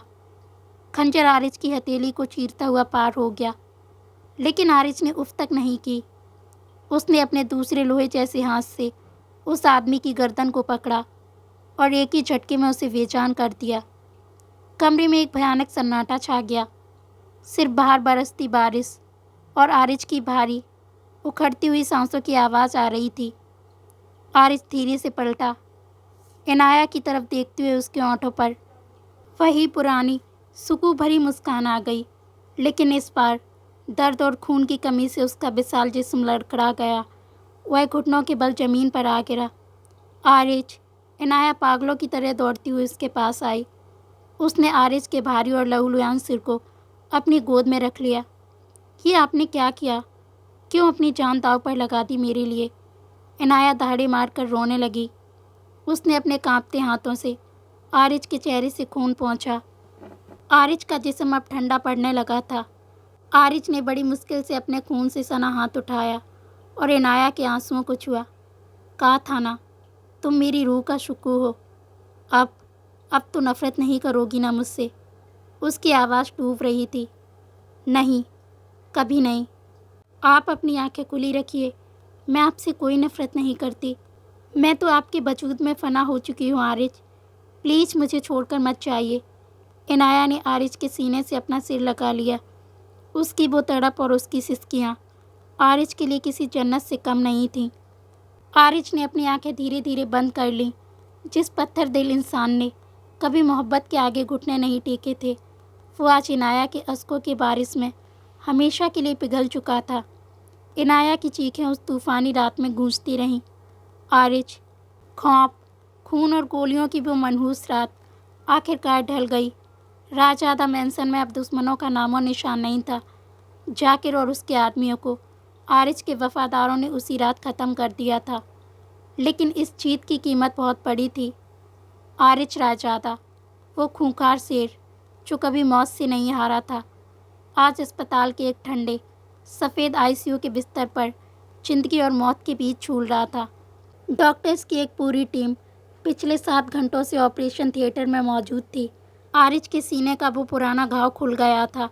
खंजर आरिज की हथेली को चीरता हुआ पार हो गया, लेकिन आरिज ने उफ तक नहीं की। उसने अपने दूसरे लोहे जैसे हाथ से उस आदमी की गर्दन को पकड़ा और एक ही झटके में उसे बेजान कर दिया। कमरे में एक भयानक सन्नाटा छा गया। सिर्फ बाहर बरसती बारिश और आरिज की भारी उखड़ती हुई सांसों की आवाज़ आ रही थी। आरिज धीरे से पलटा। इनाया की तरफ देखते हुए उसके होंठों पर वही पुरानी सुकून भरी मुस्कान आ गई, लेकिन इस बार दर्द और खून की कमी से उसका विशाल जिस्म लड़खड़ा गया। वह घुटनों के बल जमीन पर आ गिरा। आरिज! इनाया पागलों की तरह दौड़ती हुई उसके पास आई। उसने आरिज के भारी और लहूलुहान सिर को अपनी गोद में रख लिया। ये आपने क्या किया? क्यों अपनी जान दांव पर लगा दी मेरे लिए? इनाया दहाड़े मारकर रोने लगी। उसने अपने कांपते हाथों से आरिज के चेहरे से खून पोंछा। आरिज का जिस्म अब ठंडा पड़ने लगा था। आरिज ने बड़ी मुश्किल से अपने खून से सना हाथ उठाया और इनाया के आंसुओं को छुआ। कहा था ना, तुम मेरी रूह का शुक्र हो। अब तो नफ़रत नहीं करोगी ना मुझसे? उसकी आवाज़ डूब रही थी। नहीं, कभी नहीं। आप अपनी आंखें खुली रखिए। मैं आपसे कोई नफ़रत नहीं करती। मैं तो आपके वजूद में फ़ना हो चुकी हूँ आरिज। प्लीज़ मुझे छोड़कर मत जाइए। इनाया ने आरिज के सीने से अपना सिर लगा लिया। उसकी वो तड़प और उसकी सिसकियाँ आरिज के लिए किसी जन्नत से कम नहीं थीं। आरिज ने अपनी आंखें धीरे धीरे बंद कर लीं। जिस पत्थर दिल इंसान ने कभी मोहब्बत के आगे घुटने नहीं टेके थे, वो आज इनाया के अश्कों की बारिश में हमेशा के लिए पिघल चुका था। इनाया की चीखें उस तूफानी रात में गूंजती रहीं। आरिज, खौफ, खून और गोलियों की वो मनहूस रात आखिरकार ढल गई। राजआदा मैंसन में अब दुश्मनों का नामो निशान नहीं था। जाकिर और उसके आदमियों को आरिज के वफादारों ने उसी रात ख़त्म कर दिया था, लेकिन इस जीत की कीमत बहुत बड़ी थी। आरिज राजआदा, वो खूंखार शेर जो कभी मौत से नहीं हारा था, आज अस्पताल के एक ठंडे सफ़ेद आईसीयू के बिस्तर पर जिंदगी और मौत के बीच झूल रहा था। डॉक्टर्स की एक पूरी टीम पिछले 7 घंटों से ऑपरेशन थिएटर में मौजूद थी। आरिज के सीने का वो पुराना घाव खुल गया था।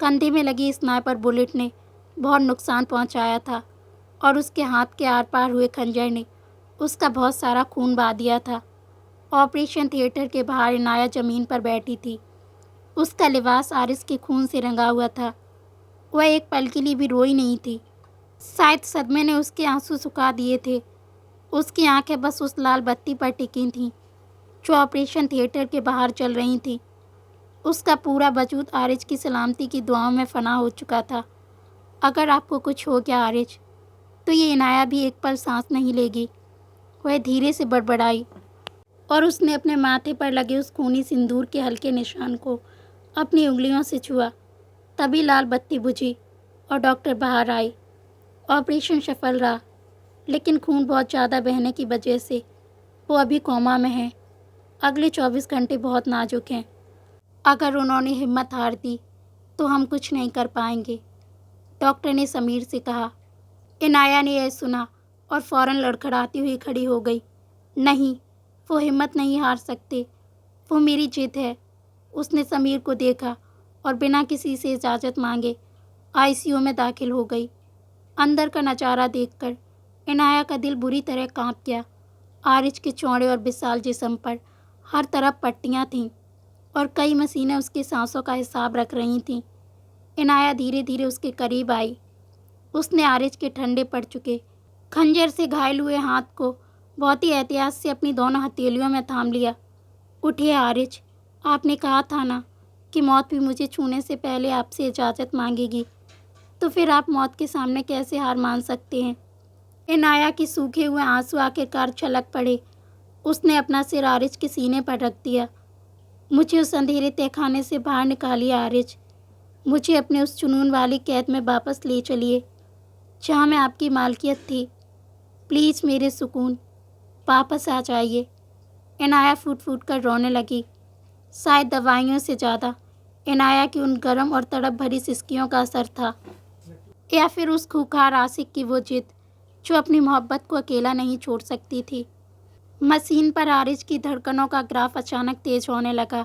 कंधे में लगी स्नाइपर बुलेट ने बहुत नुकसान पहुंचाया था और उसके हाथ के आर पार हुए खंजर ने उसका बहुत सारा खून बहा दिया था। ऑपरेशन थिएटर के बाहर इनाया ज़मीन पर बैठी थी। उसका लिबास आरिज के खून से रंगा हुआ था। वह एक पल के लिए भी रोई नहीं थी। शायद सदमे ने उसके आंसू सुखा दिए थे। उसकी आंखें बस उस लाल बत्ती पर टिकी थीं जो ऑपरेशन थिएटर के बाहर चल रही थी। उसका पूरा वजूद आरिज की सलामती की दुआओं में फना हो चुका था। अगर आपको कुछ हो गया आरिज, तो ये इनाया भी एक पल सांस नहीं लेगी, वह धीरे से बड़बड़ाई और उसने अपने माथे पर लगे उस खूनी सिंदूर के हल्के निशान को अपनी उंगलियों से छुआ। तभी लाल बत्ती बुझी और डॉक्टर बाहर आए। ऑपरेशन सफल रहा, लेकिन खून बहुत ज़्यादा बहने की वजह से वो अभी कोमा में है। अगले 24 घंटे बहुत नाजुक हैं। अगर उन्होंने हिम्मत हार दी तो हम कुछ नहीं कर पाएंगे, डॉक्टर ने समीर से कहा। इनाया ने यह सुना और फ़ौरन लड़खड़ाती हुई खड़ी हो गई। नहीं, वो हिम्मत नहीं हार सकते, वो मेरी जिद है। उसने समीर को देखा और बिना किसी से इजाज़त मांगे आईसीयू में दाखिल हो गई। अंदर का नज़ारा देखकर इनाया का दिल बुरी तरह कांप गया। आरिज के चौड़े और विशाल जिस्म पर हर तरफ पट्टियाँ थीं और कई मशीनें उसकी सांसों का हिसाब रख रही थीं। इनाया धीरे धीरे उसके करीब आई। उसने आरिज के ठंडे पड़ चुके खंजर से घायल हुए हाथ को बहुत ही एहतियात से अपनी दोनों हथेलियों में थाम लिया। उठिए आरिज, आपने कहा था ना कि मौत भी मुझे छूने से पहले आपसे इजाज़त मांगेगी, तो फिर आप मौत के सामने कैसे हार मान सकते हैं। इनाया के सूखे हुए आंसू आखिरकार छलक पड़े। उसने अपना सिर आरिज के सीने पर रख दिया। मुझे उस अंधेरे तहखाने से बाहर निकालिए आरिज, मुझे अपने उस जुनून वाली कैद में वापस ले चलिए जहाँ मैं आपकी मालकियत थी। प्लीज़ मेरे सुकून, वापस आ जाइए। इनाया फूट फूट कर रोने लगी। शायद दवाइयों से ज़्यादा इनाया की उन गर्म और तड़प भरी सिसकियों का असर था, या फिर उस खूंखार आशिक की वो जिद जो अपनी मोहब्बत को अकेला नहीं छोड़ सकती थी। मशीन पर आरिज की धड़कनों का ग्राफ अचानक तेज होने लगा।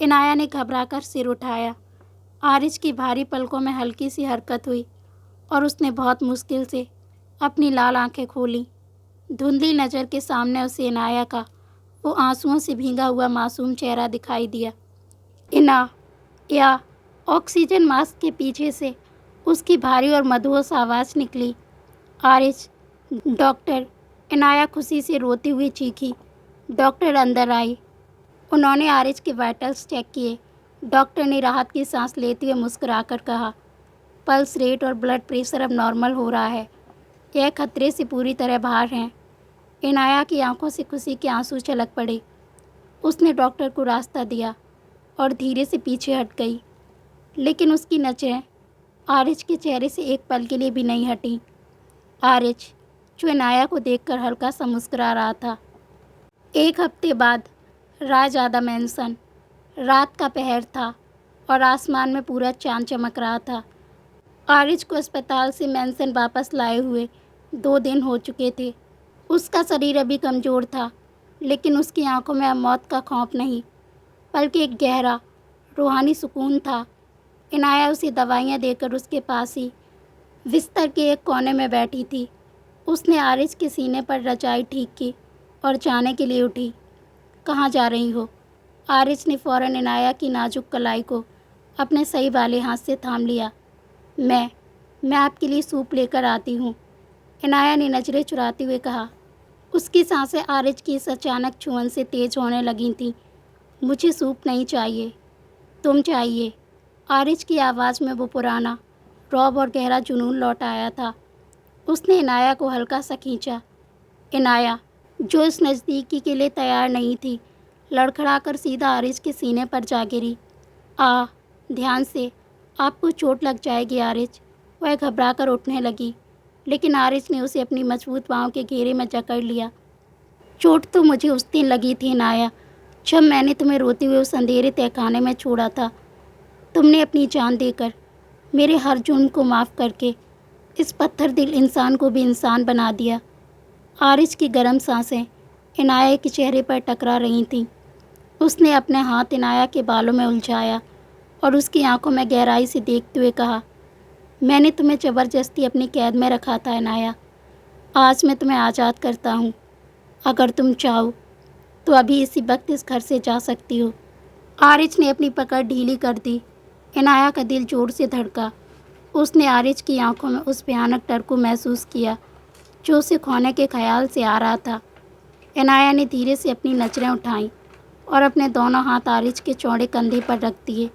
इनाया ने घबराकर सिर उठाया। आरिज की भारी पलकों में हल्की सी हरकत हुई और उसने बहुत मुश्किल से अपनी लाल आंखें खोलीं। धुंधली नज़र के सामने उसे इनाया का वो आंसुओं से भीगा हुआ मासूम चेहरा दिखाई दिया। इना या ऑक्सीजन मास्क के पीछे से उसकी भारी और मधुर आवाज़ निकली। आरिज, डॉक्टर, इनाया खुशी से रोती हुई चीखी। डॉक्टर अंदर आई। उन्होंने आरिज के वाइटल्स चेक किए। डॉक्टर ने राहत की सांस लेते हुए मुस्कुराकर कहा, पल्स रेट और ब्लड प्रेशर अब नॉर्मल हो रहा है, यह खतरे से पूरी तरह बाहर हैं। इनाया की आंखों से खुशी के आंसू छलक पड़े। उसने डॉक्टर को रास्ता दिया और धीरे से पीछे हट गई, लेकिन उसकी नज़रें आरिज के चेहरे से एक पल के लिए भी नहीं हटी। आरिज, जो इनाया को देखकर हल्का सा मुस्कुरा रहा था। 1 हफ्ते बाद राजआदा मैंसन। रात का पहर था और आसमान में पूरा चांद चमक रहा था। आरिज को अस्पताल से मैंसन वापस लाए हुए 2 दिन हो चुके थे। उसका शरीर अभी कमज़ोर था, लेकिन उसकी आंखों में अब मौत का खौफ नहीं, बल्कि एक गहरा रूहानी सुकून था। इनाया उसे दवाइयाँ देकर उसके पास ही बिस्तर के एक कोने में बैठी थी। उसने आरिज के सीने पर रजाई ठीक की और जाने के लिए उठी। कहाँ जा रही हो? आरिज ने फ़ौरन इनाया की नाजुक कलाई को अपने सही वाले हाथ से थाम लिया। मैं आपके लिए सूप लेकर आती हूँ, इनाया ने नज़रें चुराते हुए कहा। उसकी सांसें आरिज की इस अचानक छुअन से तेज होने लगी थीं। मुझे सूप नहीं चाहिए, तुम चाहिए। आरिज की आवाज़ में वो पुराना रौब और गहरा जुनून लौट आया था। उसने इनाया को हल्का सा खींचा। इनाया, जो इस नज़दीकी के लिए तैयार नहीं थी, लड़खड़ाकर सीधा आरिज के सीने पर जा गिरी। ध्यान से, आपको चोट लग जाएगी आरिज। वह घबराकर उठने लगी, लेकिन आरिज ने उसे अपनी मजबूत बाहों के घेरे में जकड़ लिया। चोट तो मुझे उस दिन लगी थी इनाया, जब मैंने तुम्हें रोते हुए उस अंधेरे तहखाने में छोड़ा था। तुमने अपनी जान देकर, मेरे हर जुर्म को माफ़ करके, इस पत्थर दिल इंसान को भी इंसान बना दिया। आरिज की गर्म सांसें इनाया के चेहरे पर टकरा रही थीं। उसने अपने हाथ इनाया के बालों में उलझाया और उसकी आंखों में गहराई से देखते हुए कहा, मैंने तुम्हें ज़बरदस्ती अपनी कैद में रखा था इनाया। आज मैं तुम्हें आज़ाद करता हूँ। अगर तुम चाहो तो अभी इसी वक्त इस घर से जा सकती हो। आरिज ने अपनी पकड़ ढीली कर दी। इनाया का दिल जोर से धड़का। उसने आरिज की आंखों में उस भयानक डर को महसूस किया जो उसे खोने के ख्याल से आ रहा था। इनाया ने धीरे से अपनी नज़रें उठाईं और अपने दोनों हाथ आरिज के चौड़े कंधे पर रख दिए।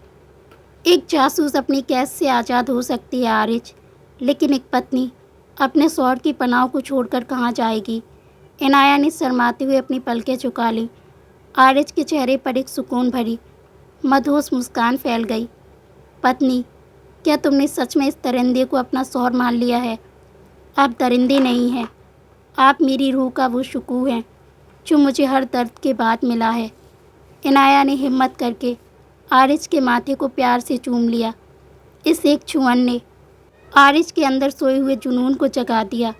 एक जासूस अपनी कैद से आज़ाद हो सकती है आरिज, लेकिन एक पत्नी अपने शौहर की पनाह को छोड़कर कहाँ जाएगी? इनाया ने शर्माते हुए अपनी पलकें झुका लीं। आरिज के चेहरे पर एक सुकून भरी मदहोश मुस्कान फैल गई। पत्नी, क्या तुमने सच में इस दरिंदे को अपना शौहर मान लिया है? आप दरिंदे नहीं हैं, आप मेरी रूह का वो सुकून हैं जो मुझे हर दर्द के बाद मिला है। इनाया ने हिम्मत करके आरिज के माथे को प्यार से चूम लिया। इस एक छुअन ने आरिज के अंदर सोए हुए जुनून को जगा दिया।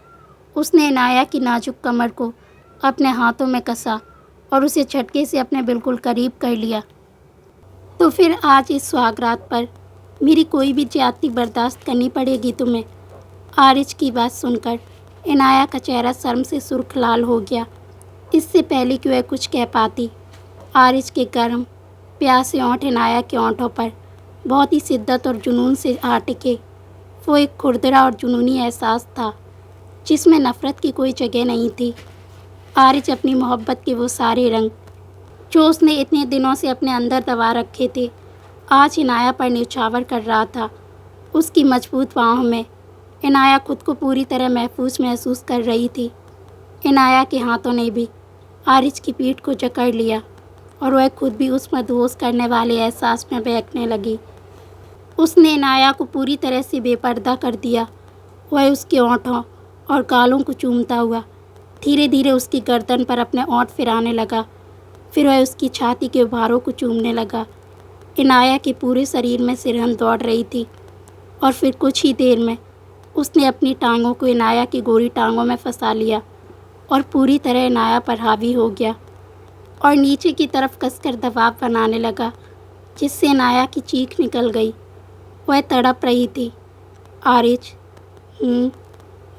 उसने इनाया की नाजुक कमर को अपने हाथों में कसा और उसे झटके से अपने बिल्कुल करीब कर लिया। तो फिर आज इस सुहागरात पर मेरी कोई भी ज्यादती बर्दाश्त करनी पड़ेगी तुम्हें? आरिज की बात सुनकर इनाया का चेहरा शर्म से सुर्ख लाल हो गया। इससे पहले कि वह कुछ कह पाती, आरिज के गर्म प्यासे होंठ इनाया के होंठों पर बहुत ही शिद्दत और जुनून से आ टिके। वो एक खुरदरा और जुनूनी एहसास था जिसमें नफ़रत की कोई जगह नहीं थी। आरिज अपनी मोहब्बत के वो सारे रंग जो उसने इतने दिनों से अपने अंदर दबा रखे थे, आज इनाया पर न्यौछावर कर रहा था। उसकी मजबूत बाहों में इनाया खुद को पूरी तरह महफूज महसूस कर रही थी। इनाया के हाथों ने भी आरिज की पीठ को जकड़ लिया और वह खुद भी उस मदहोश करने वाले एहसास में बहकने लगी। उसने इनाया को पूरी तरह से बेपर्दा कर दिया। वह उसके होंठों और गालों को चूमता हुआ धीरे धीरे उसकी गर्दन पर अपने होंठ फिराने लगा। फिर वह उसकी छाती के उभारों को चूमने लगा। इनाया के पूरे शरीर में सिरहन दौड़ रही थी और फिर कुछ ही देर में उसने अपनी टांगों को इनाया की गोरी टांगों में फंसा लिया और पूरी तरह इनाया पर हावी हो गया और नीचे की तरफ कसकर दबाव बनाने लगा, जिससे इनाया की चीख निकल गई। वह तड़प रही थी। आरिज,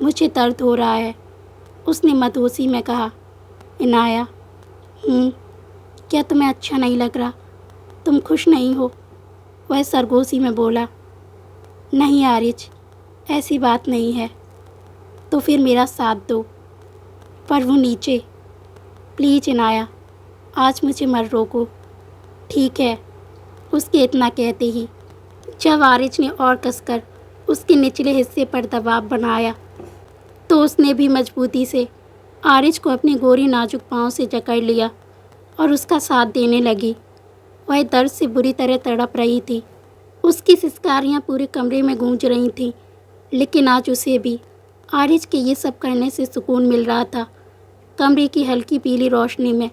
मुझे दर्द हो रहा है, उसने मदहोशी में कहा। इनाया, क्या तुम्हें अच्छा नहीं लग रहा? तुम खुश नहीं हो? वह सरगोशी में बोला। नहीं आरिज, ऐसी बात नहीं है। तो फिर मेरा साथ दो। पर वो नीचे, प्लीज़ इनाया, आज मुझे मत रोको। ठीक है, उसके इतना कहते ही जब आरिज ने और कसकर उसके निचले हिस्से पर दबाव बनाया तो उसने भी मजबूती से आरिज को अपनी गोरी नाजुक पाँव से जकड़ लिया और उसका साथ देने लगी। वह दर्द से बुरी तरह तड़प रही थी। उसकी सिसकारियाँ पूरे कमरे में गूंज रही थीं, लेकिन आज उसे भी आरिज के ये सब करने से सुकून मिल रहा था। कमरे की हल्की पीली रोशनी में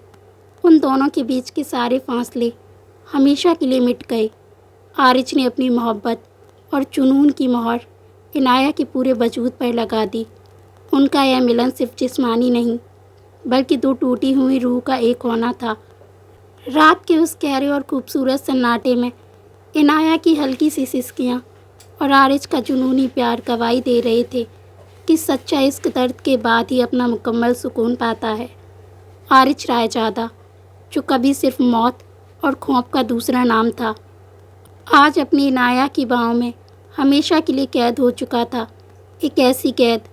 उन दोनों के बीच के सारे फासले हमेशा के लिए मिट गए। आरिज ने अपनी मोहब्बत और जुनून की मोहर इनाया के पूरे वजूद पर लगा दी। उनका यह मिलन सिर्फ जिस्मानी नहीं, बल्कि दो टूटी हुई रूह का एक होना था। रात के उस गहरे और खूबसूरत सन्नाटे में इनाया की हल्की सी सिसकियाँ और आरिज का जुनूनी प्यार गवाही दे रहे थे कि सच्चा इश्क दर्द के बाद ही अपना मुकम्मल सुकून पाता है। आरिज रायजादा जो कभी सिर्फ मौत और खौफ का दूसरा नाम था, आज अपनी इनाया की बाहों में हमेशा के लिए कैद हो चुका था। एक ऐसी कैद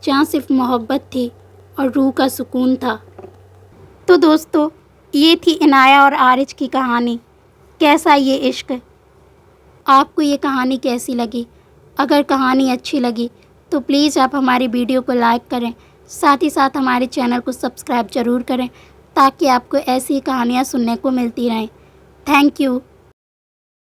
जहाँ सिर्फ मोहब्बत थी और रूह का सुकून था। तो दोस्तों, ये थी इनाया और आरिज की कहानी। कैसा ये इश्क। आपको ये कहानी कैसी लगी? अगर कहानी अच्छी लगी तो प्लीज़ आप हमारी वीडियो को लाइक करें, साथ ही साथ हमारे चैनल को सब्सक्राइब ज़रूर करें ताकि आपको ऐसी कहानियाँ सुनने को मिलती रहें। Thank you.